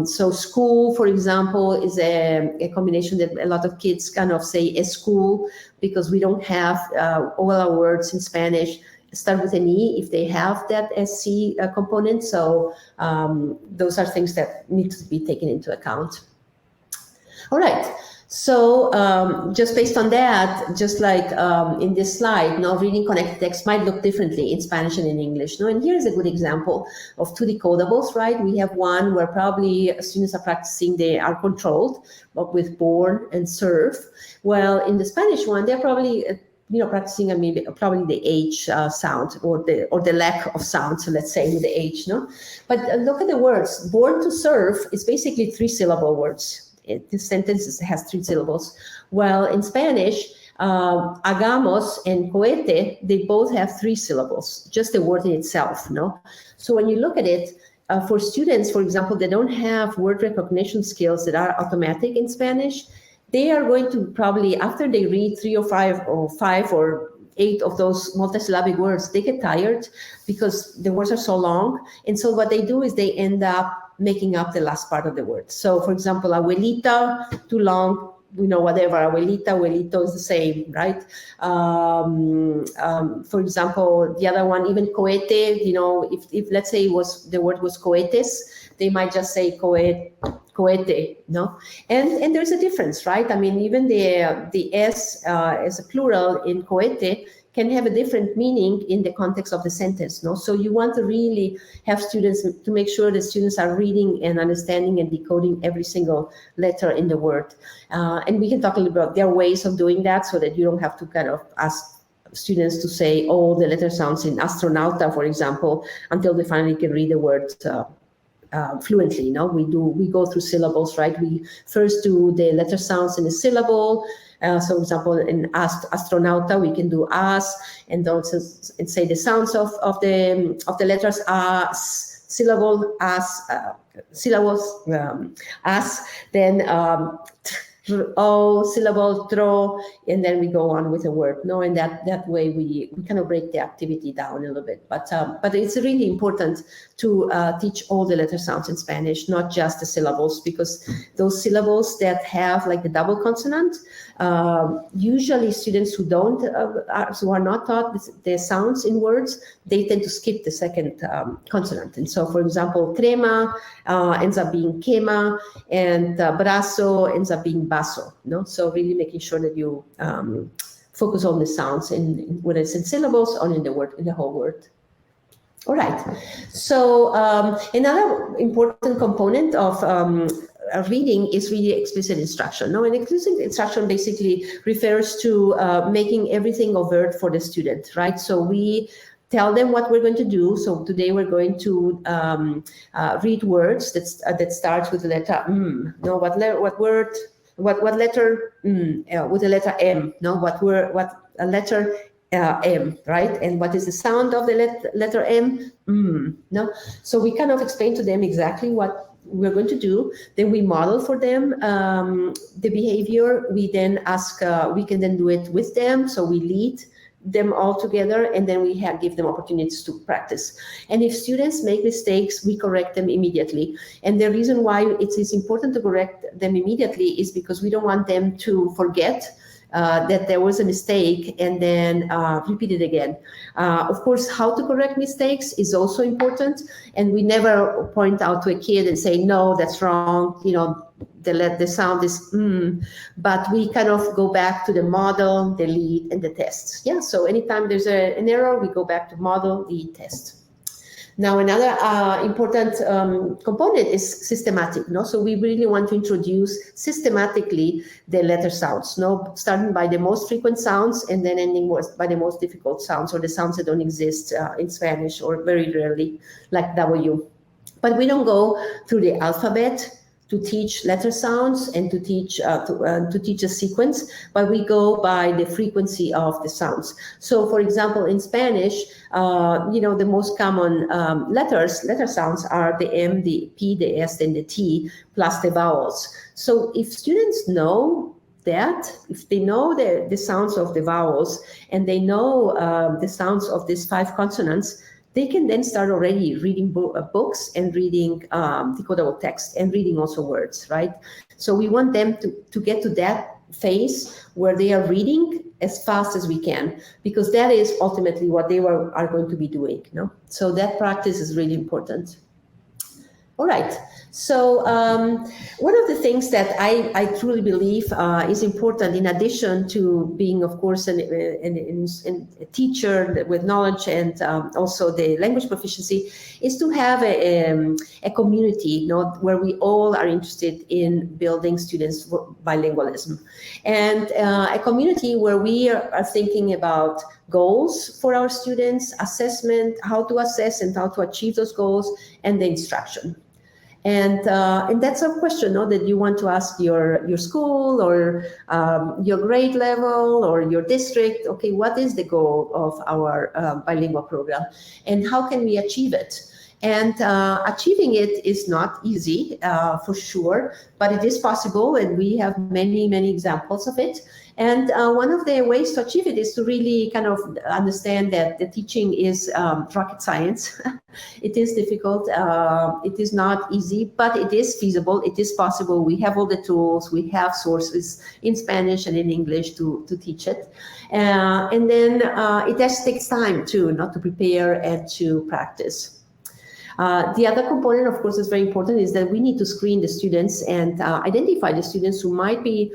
Speaker 2: So school, for example, is a combination that a lot of kids kind of say a school because we don't have all our words in Spanish start with an E if they have that SC component. So those are things that need to be taken into account. All right. So just based on that, just like in this slide, now reading connected text might look differently in Spanish and in English. No? And here's a good example of 2 decodables, right? We have one where probably students are practicing, they are controlled, but with born and serve. Well, in the Spanish one, they're probably practicing probably the H sound or the lack of sound, so let's say with the H, no? But look at the words. Born to serve is basically 3-syllable words. This sentence has 3 syllables. Well, in Spanish, hagamos and cohete, they both have 3 syllables, just the word in itself, no? So when you look at it, for students, for example, that don't have word recognition skills that are automatic in Spanish, they are going to probably, after they read 3 or 5 or 8 of those multisyllabic words, they get tired because the words are so long. And so what they do is they end up making up the last part of the word. So for example, abuelita, too long, whatever, abuelita, abuelito is the same, right? For example, the other one, even cohete, if let's say the word was cohetes, they might just say cohete, no? And there's a difference, right? I mean, even the S as a plural in cohete can have a different meaning in the context of the sentence, no? So you want to really have students to make sure that students are reading and understanding and decoding every single letter in the word. And we can talk a little bit about their ways of doing that so that you don't have to kind of ask students to say all the letter sounds in astronauta, for example, until they finally can read the word fluently. No, we go through syllables, right? We first do the letter sounds in a syllable. So, for example, in astronauta, we can do as and say the sounds of the letters as, syllable as, syllables as. Then O syllable, throw, and then we go on with a word. No, and that way we kind of break the activity down a little bit. But it's really important to teach all the letter sounds in Spanish, not just the syllables, because those syllables that have like the double consonant, usually students who are not taught the sounds in words, they tend to skip the second consonant. And so, for example, crema ends up being quema, and brazo ends up being baso. No, so really making sure that you focus on the sounds whether it's in syllables or in the whole word. All right. So another important component of reading is really explicit instruction. No, and explicit instruction basically refers to making everything overt for the student, right? So we tell them what we're going to do. So today we're going to read words that starts with the letter M. No, what letter with the letter M. No, what letter M, right? And what is the sound of the letter M? No, so we kind of explain to them exactly what we're going to do. Then we model for them the behavior. We then ask, we can then do it with them. So we lead them all together, and then we give them opportunities to practice. And if students make mistakes, we correct them immediately. And the reason why it is important to correct them immediately is because we don't want them to forget that there was a mistake and then repeat it again. Of course, how to correct mistakes is also important, and we never point out to a kid and say, no, that's wrong, the sound is but we kind of go back to the model, the lead, and the test. Yeah, so anytime there's an error, we go back to model, lead, test. Now, another important component is systematic. No? So we really want to introduce systematically the letter sounds, starting by the most frequent sounds and then ending by the most difficult sounds, or the sounds that don't exist in Spanish, or very rarely, like W. But we don't go through the alphabet to teach letter sounds and to teach a sequence, but we go by the frequency of the sounds. So, for example, in Spanish, the most common letter sounds are the M, the P, the S, and the T, plus the vowels. So if students know that, if they know the sounds of the vowels and they know the sounds of these 5 consonants, they can then start already reading books and reading decodable text and reading also words, right? So we want them to get to that phase where they are reading as fast as we can, because that is ultimately what they are going to be doing. So that practice is really important. All right. So one of the things that I truly believe is important, in addition to being, of course, a teacher with knowledge and also the language proficiency, is to have a community, where we all are interested in building students' bilingualism, and a community where we are thinking about goals for our students, assessment, how to assess and how to achieve those goals, and the instruction. And that's a question that you want to ask your school or your grade level or your district. Okay, what is the goal of our bilingual program, and how can we achieve it? And achieving it is not easy, for sure, but it is possible, and we have many, many examples of it. And one of the ways to achieve it is to really kind of understand that the teaching is rocket science. It is difficult. It is not easy, but it is feasible. It is possible. We have all the tools. We have sources in Spanish and in English to teach it. And then it just takes time too, not to prepare and to practice. The other component, of course, is very important, is that we need to screen the students and identify the students who might be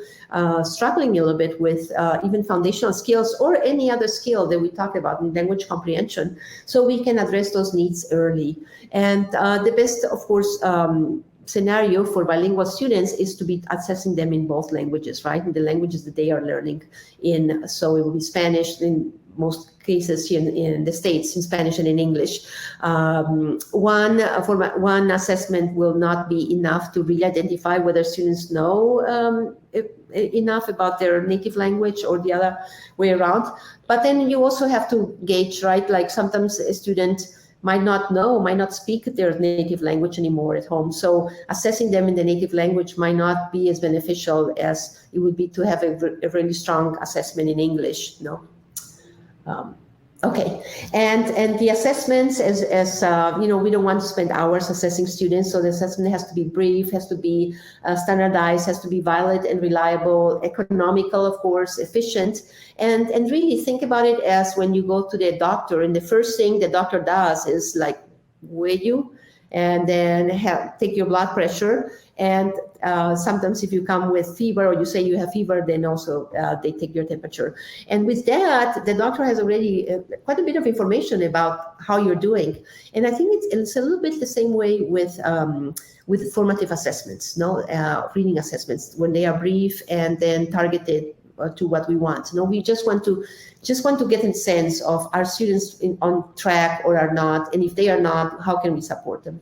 Speaker 2: struggling a little bit with even foundational skills or any other skill that we talked about in language comprehension, so we can address those needs early. And the best, of course, scenario for bilingual students is to be assessing them in both languages, right? In the languages that they are learning in. So it will be Spanish, in most cases here in the States, in Spanish and in English. One assessment will not be enough to really identify whether students know enough about their native language or the other way around. But then you also have to gauge, right? Like sometimes a student might not speak their native language anymore at home. So assessing them in the native language might not be as beneficial as it would be to have a really strong assessment in English. Okay, and the assessments, as we don't want to spend hours assessing students, so the assessment has to be brief, has to be standardized, has to be valid and reliable, economical, of course, efficient, and really think about it as when you go to the doctor, and the first thing the doctor does is like weigh you, and then take your blood pressure. And sometimes if you come with fever or you say you have fever, then also they take your temperature. And with that, the doctor has already quite a bit of information about how you're doing. And I think it's a little bit the same way with formative assessments, reading assessments, when they are brief and then targeted to what we want. We just want to get a sense of are students on track or are not, and if they are not, how can we support them?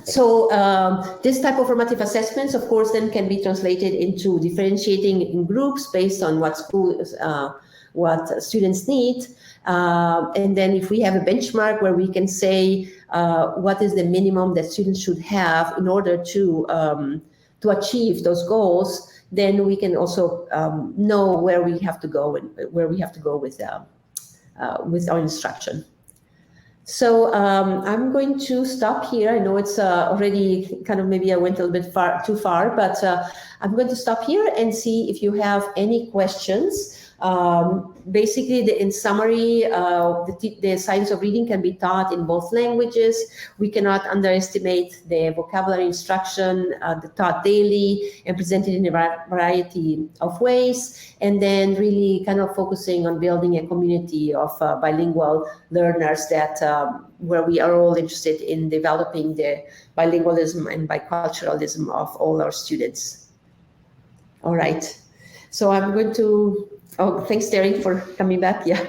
Speaker 2: So this type of formative assessments, of course, then can be translated into differentiating in groups based on what students need. And then if we have a benchmark where we can say what is the minimum that students should have in order to achieve those goals, then we can also know where we have to go and where we have to go with our instruction. So I'm going to stop here. I know it's already kind of, maybe I went a little bit too far, but I'm going to stop here and see if you have any questions. Basically, in summary, the science of reading can be taught in both languages. We cannot underestimate the vocabulary instruction taught daily and presented in a variety of ways, and then really kind of focusing on building a community of bilingual learners where we are all interested in developing the bilingualism and biculturalism of all our students. All right. So I'm going to... Oh, thanks, Terry, for coming back. Yeah.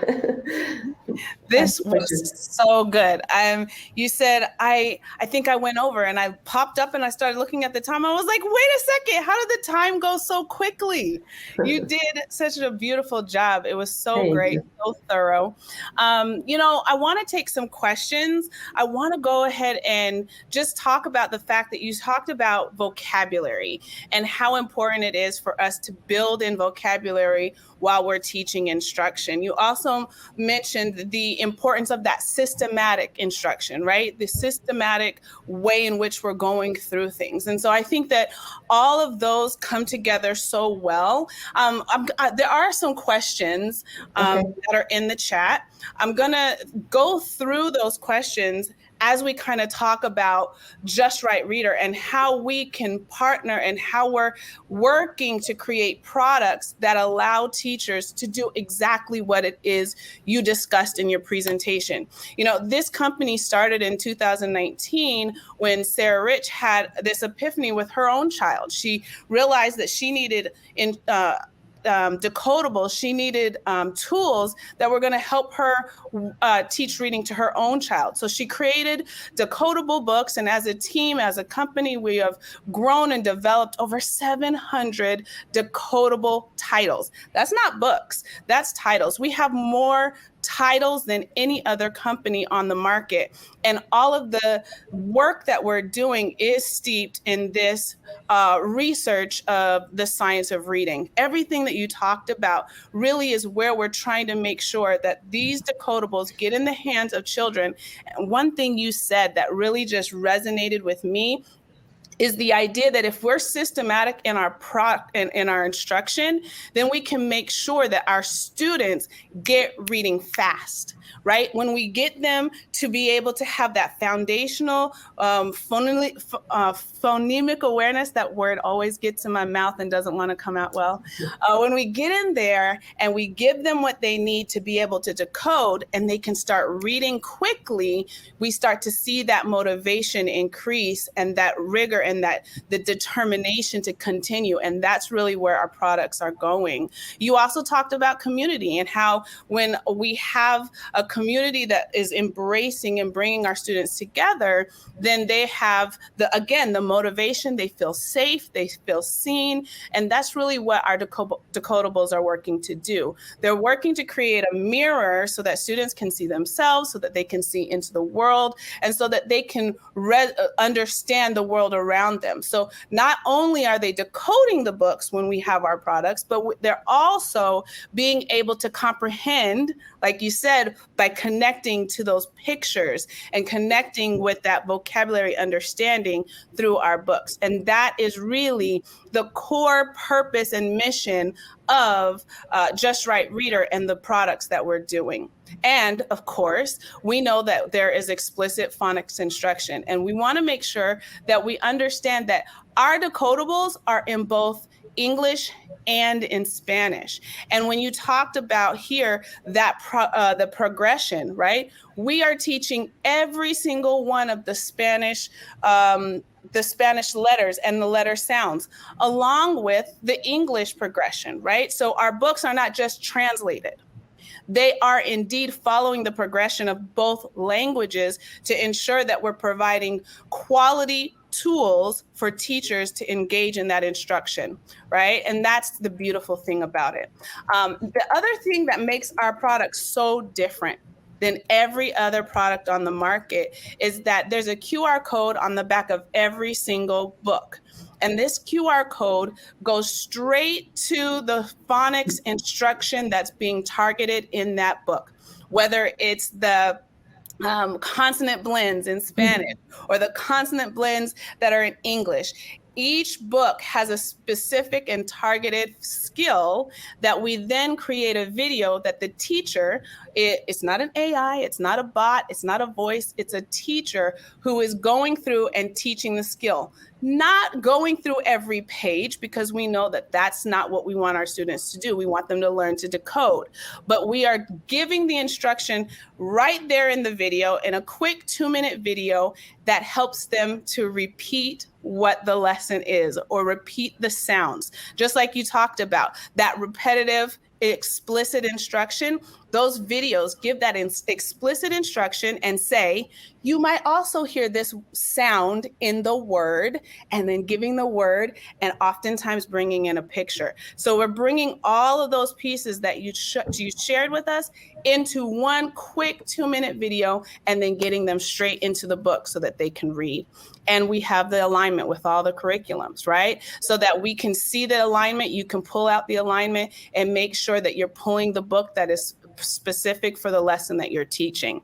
Speaker 1: This was so good. You said, I think I went over and I popped up and I started looking at the time. I was like, wait a second, how did the time go so quickly? You did such a beautiful job. It was so great, so thorough. I want to take some questions. I want to go ahead and just talk about the fact that you talked about vocabulary and how important it is for us to build in vocabulary while we're teaching instruction. You also mentioned the importance of that systematic instruction, right? The systematic way in which we're going through things. And so I think that all of those come together so well. There are some questions that are in the chat. I'm going to go through those questions as we kind of talk about Just Right Reader and how we can partner and how we're working to create products that allow teachers to do exactly what it is you discussed in your presentation. This company started in 2019 when Sarah Rich had this epiphany with her own child. She realized that she needed decodable, she needed tools that were going to help her teach reading to her own child. So she created decodable books. And as a team, as a company, we have grown and developed over 700 decodable titles. That's not books, that's titles. We have more titles than any other company on the market. And all of the work that we're doing is steeped in this research of the science of reading. Everything that you talked about really is where we're trying to make sure that these decodables get in the hands of children. And one thing you said that really just resonated with me is the idea that if we're systematic in our in our instruction, then we can make sure that our students get reading fast, right? When we get them to be able to have that foundational phonemic awareness, that word always gets in my mouth and doesn't want to come out well. When we get in there and we give them what they need to be able to decode and they can start reading quickly, we start to see that motivation increase and that rigor and and that the determination to continue. And that's really where our products are going. You also talked about community and how when we have a community that is embracing and bringing our students together, then they have the motivation, they feel safe, they feel seen. And that's really what our decodables are working to do. They're working to create a mirror so that students can see themselves, so that they can see into the world, and so that they can understand the world around them. So not only are they decoding the books when we have our products, but they're also being able to comprehend, like you said, by connecting to those pictures and connecting with that vocabulary understanding through our books. And that is really the core purpose and mission of Just Right Reader and the products that we're doing. And of course, we know that there is explicit phonics instruction, and we want to make sure that we understand that our decodables are in both English and in Spanish. And when you talked about here that the progression, right? We are teaching every single one of the Spanish letters and the letter sounds, along with the English progression, right? So our books are not just translated. They are indeed following the progression of both languages to ensure that we're providing quality tools for teachers to engage in that instruction, right? And that's the beautiful thing about it. The other thing that makes our product so different than every other product on the market is that there's a QR code on the back of every single book. And this QR code goes straight to the phonics instruction that's being targeted in that book, whether it's the consonant blends in Spanish or the consonant blends that are in English. Each book has a specific and targeted skill that we then create a video that the teacher, it's not an AI, it's not a bot, it's not a voice, it's a teacher who is going through and teaching the skill. Not going through every page, because we know that that's not what we want our students to do. We want them to learn to decode. But we are giving the instruction right there in the video, in a quick 2-minute video that helps them to repeat what the lesson is or repeat the sounds. Just like you talked about, that repetitive, explicit instruction, those videos give that explicit instruction and say, you might also hear this sound in the word, and then giving the word and oftentimes bringing in a picture. So we're bringing all of those pieces that you shared with us into one quick 2-minute video and then getting them straight into the book so that they can read. And we have the alignment with all the curriculums, right? So that we can see the alignment, you can pull out the alignment and make sure that you're pulling the book that is specific for the lesson that you're teaching.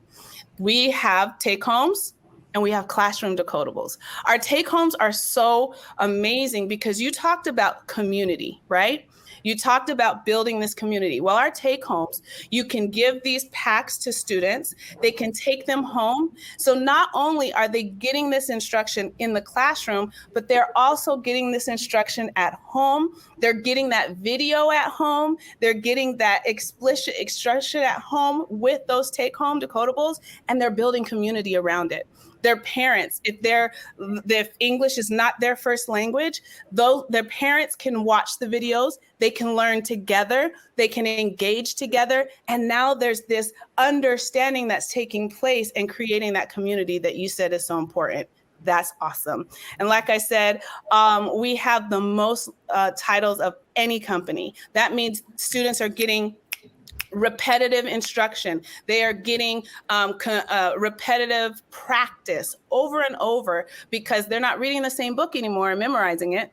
Speaker 1: We have take-homes and we have classroom decodables. Our take-homes are so amazing because you talked about community, right? You talked about building this community. Well, our take-homes, you can give these packs to students. They can take them home. So not only are they getting this instruction in the classroom, but they're also getting this instruction at home. They're getting that video at home. They're getting that explicit instruction at home with those take-home decodables, and they're building community around it. Their parents, if English is not their first language, though their parents can watch the videos, they can learn together, they can engage together. And now there's this understanding that's taking place and creating that community that you said is so important. That's awesome. And like I said, we have the most titles of any company. That means students are getting repetitive instruction. They are getting repetitive practice over and over because they're not reading the same book anymore and memorizing it.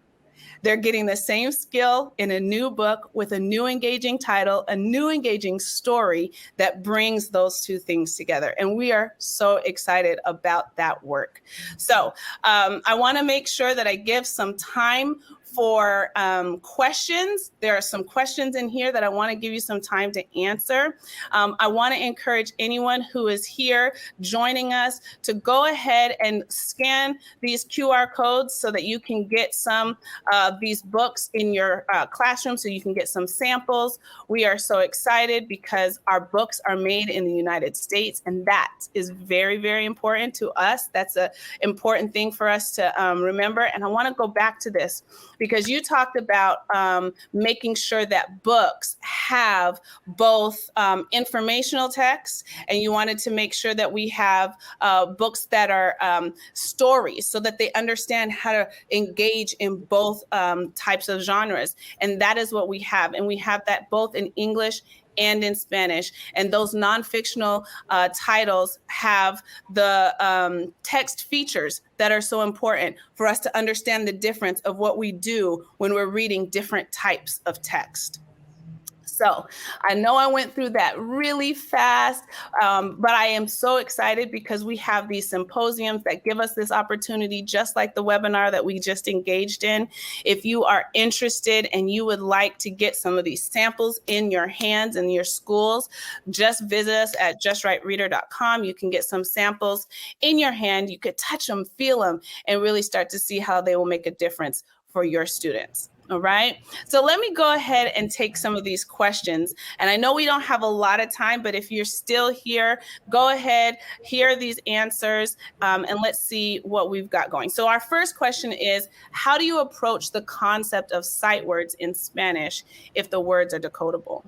Speaker 1: They're getting the same skill in a new book with a new engaging title, a new engaging story that brings those two things together. And we are so excited about that work. So I want to make sure that I give some time for questions. There are some questions in here that I want to give you some time to answer. I want to encourage anyone who is here joining us to go ahead and scan these QR codes so that you can get some of these books in your classroom, so you can get some samples. We are so excited because our books are made in the United States, and that is very, very important to us. That's an important thing for us to remember. And I want to go back to this because you talked about making sure that books have both informational text, and you wanted to make sure that we have books that are stories so that they understand how to engage in both types of genres. And that is what we have. And we have that both in English and in Spanish. And those non-fictional titles have the text features that are so important for us to understand the difference of what we do when we're reading different types of text. So I know I went through that really fast, but I am so excited because we have these symposiums that give us this opportunity, just like the webinar that we just engaged in. If you are interested and you would like to get some of these samples in your hands in your schools, just visit us at justrightreader.com. You can get some samples in your hand. You could touch them, feel them, and really start to see how they will make a difference for your students. All right. So let me go ahead and take some of these questions. And I know we don't have a lot of time, but if you're still here, go ahead, hear these answers, and let's see what we've got going. So our first question is, how do you approach the concept of sight words in Spanish if the words are decodable?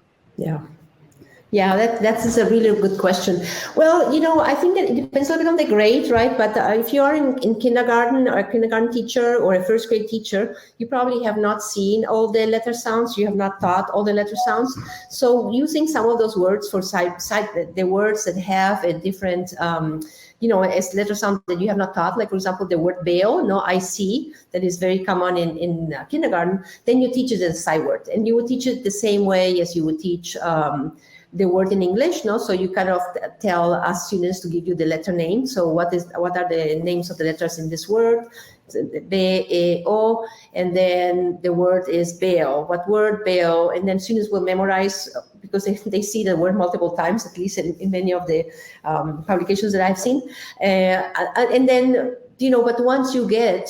Speaker 2: Yeah, that's a really good question. Well, I think that it depends a little bit on the grade, right? But if you are in kindergarten or a kindergarten teacher or a first grade teacher, you probably have not seen all the letter sounds. You have not taught all the letter sounds. So using some of those words for sight, the words that have a different, as letter sound that you have not taught, like for example, the word veo, no, I see, that is very common in kindergarten, then you teach it as a sight word. And you would teach it the same way as you would teach the word in English, no? So you kind of tell us students to give you the letter name. So what are the names of the letters in this word? B, E, O, and then the word is veo. What word? Veo. And then students will memorize because they see the word multiple times, at least in many of the publications that I've seen. And then, but once you get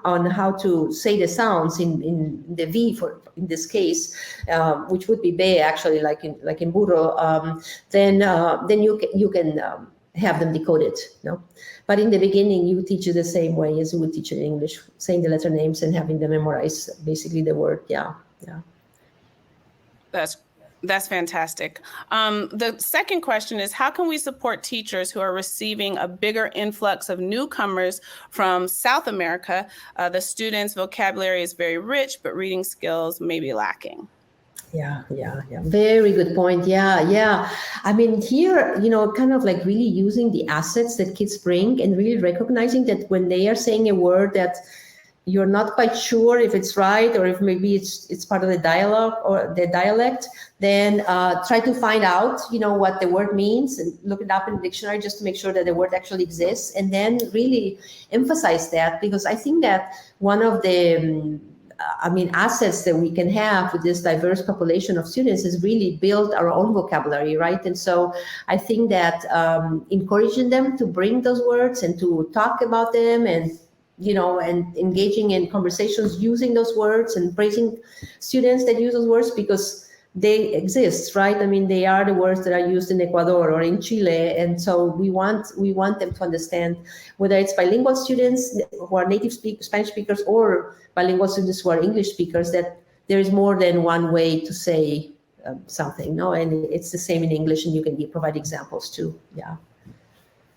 Speaker 2: on how to say the sounds in the V in this case, which would be be actually like in burro, then you can have them decoded, no? But in the beginning, you teach it the same way as you would teach it in English, saying the letter names and having them memorize basically the word. Yeah.
Speaker 1: That's fantastic. The second question is, how can we support teachers who are receiving a bigger influx of newcomers from South America? The students' vocabulary is very rich, but reading skills may be lacking.
Speaker 2: Yeah. Very good point. Yeah. I mean, here, kind of like really using the assets that kids bring and really recognizing that when they are saying a word that you're not quite sure if it's right or if maybe it's part of the dialogue or the dialect, then try to find out, what the word means and look it up in the dictionary just to make sure that the word actually exists, and then really emphasize that, because I think that one of the assets that we can have with this diverse population of students is really build our own vocabulary, right? And so I think that encouraging them to bring those words and to talk about them and engaging in conversations using those words and praising students that use those words because they exist, right? I mean, they are the words that are used in Ecuador or in Chile. And so we want them to understand, whether it's bilingual students who are native Spanish speakers or bilingual students who are English speakers, that there is more than one way to say something, no? And it's the same in English, and you can provide examples too.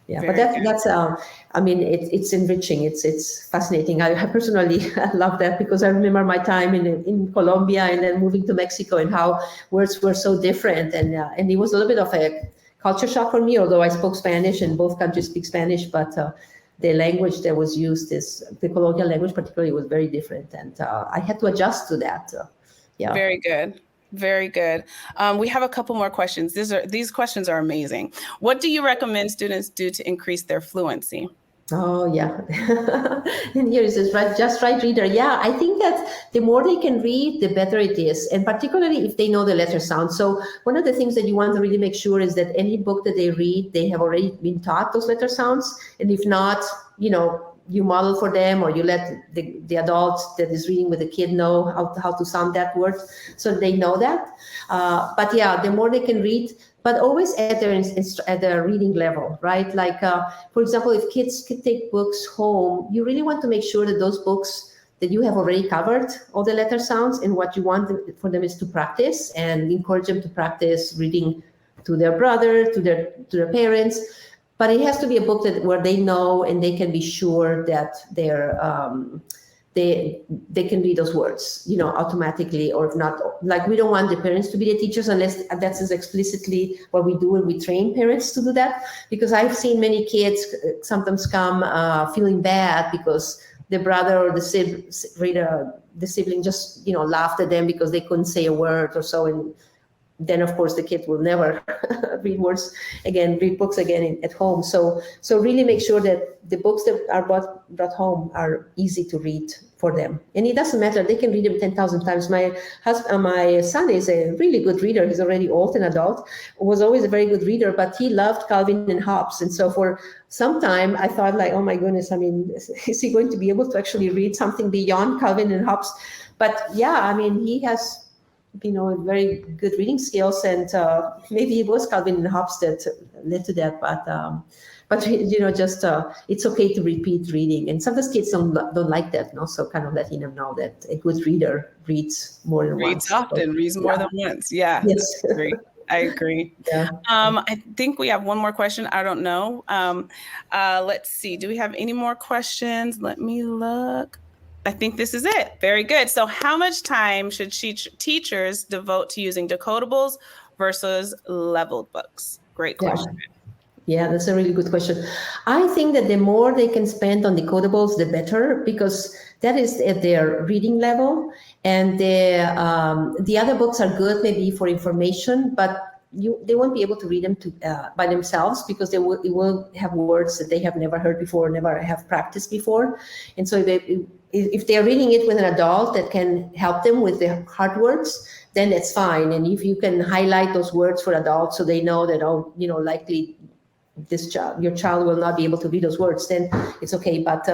Speaker 2: Yeah, but that's it's enriching. It's fascinating. I personally love that because I remember my time in Colombia and then moving to Mexico and how words were so different, and it was a little bit of a culture shock for me. Although I spoke Spanish and both countries speak Spanish, but the language that was used the colloquial language particularly was very different, and I had to adjust to that.
Speaker 1: Very good. Very good. We have a couple more questions. These questions are amazing. What do you recommend students do to increase their fluency?
Speaker 2: Oh yeah, and here it says right, just right reader. Yeah, I think that the more they can read, the better it is, and particularly if they know the letter sound. So one of the things that you want to really make sure is that any book that they read, they have already been taught those letter sounds, and if not, you model for them, or you let the adult that is reading with the kid know how to sound that word, so they know that. But yeah, the more they can read, but always at their reading level, right? Like, for example, if kids could take books home, you really want to make sure that those books that you have already covered all the letter sounds, and what you want for them is to practice and encourage them to practice reading to their brother, to their parents. But it has to be a book where they know and they can be sure that they can read those words, automatically, or if not, like, we don't want the parents to be the teachers unless that's explicitly what we do, and we train parents to do that. Because I've seen many kids sometimes come feeling bad because the brother or the sibling just laughed at them because they couldn't say a word or so, and then of course the kid will never read books again at home. So really make sure that the books that are brought home are easy to read for them. And it doesn't matter, they can read them 10,000 times. My son is a really good reader. He's already old and adult, was always a very good reader, but he loved Calvin and Hobbes. And so for some time I thought, like, oh my goodness, I mean, is he going to be able to actually read something beyond Calvin and Hobbes? But yeah, I mean, he has very good reading skills, and maybe it was Calvin and Hobbes that led to that. But just it's okay to repeat reading, and sometimes kids don't like that, so kind of letting them know that a good reader reads more than
Speaker 1: Reads
Speaker 2: once.
Speaker 1: often, reads more than once. Yeah.
Speaker 2: Yes.
Speaker 1: I agree.
Speaker 2: Yeah.
Speaker 1: I think we have one more question. I don't know. Let's see. Do we have any more questions? Let me look. I think this is it. Very good. So how much time should teachers devote to using decodables versus leveled books? Great question.
Speaker 2: Yeah, that's a really good question. I think that the more they can spend on decodables, the better, because that is at their reading level. And the other books are good maybe for information, but they won't be able to read them by themselves, because it will have words that they have never heard before, never have practiced before. And so if they're reading it with an adult that can help them with the hard words, then that's fine. And if you can highlight those words for adults so they know that, likely your child will not be able to read those words, then it's okay. But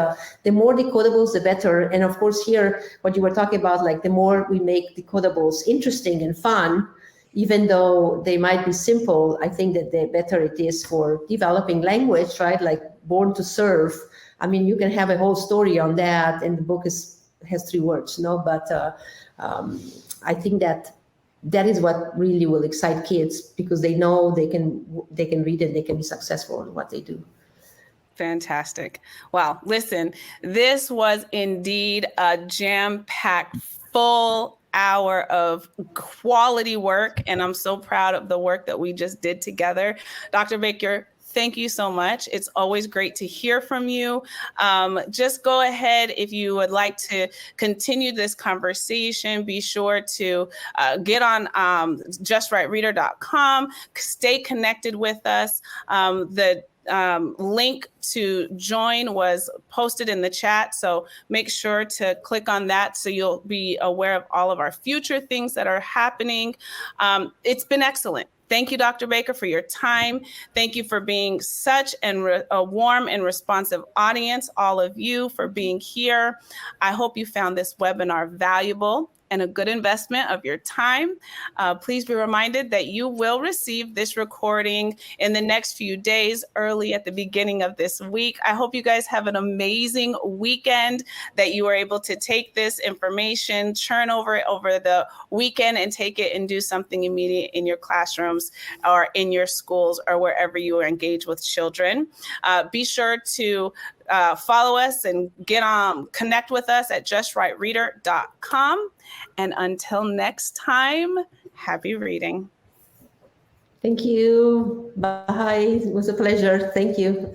Speaker 2: the more decodables, the better. And of course, here, what you were talking about, like, the more we make decodables interesting and fun, even though they might be simple, I think that the better it is for developing language, right? Like Born to Serve. I mean, you can have a whole story on that, and the book has 3 words, But I think that is what really will excite kids, because they know they can read and they can be successful in what they do.
Speaker 1: Fantastic. Wow. Listen, this was indeed a jam-packed, full hour of quality work, and I'm so proud of the work that we just did together. Dr. Baker, thank you so much. It's always great to hear from you. Just go ahead, if you would like to continue this conversation, be sure to get on justrightreader.com, stay connected with us. The link to join was posted in the chat, so make sure to click on that so you'll be aware of all of our future things that are happening. It's been excellent. Thank you, Dr. Baker, for your time. Thank you for being such a warm and responsive audience, all of you, for being here. I hope you found this webinar valuable and a good investment of your time. Please be reminded that you will receive this recording in the next few days, early at the beginning of this week. I hope you guys have an amazing weekend, that you are able to take this information, churn over it over the weekend, and take it and do something immediate in your classrooms or in your schools or wherever you are engaged with children. Be sure to follow us and connect with us at justrightreader.com. And until next time, happy reading.
Speaker 2: Thank you. Bye. It was a pleasure. Thank you.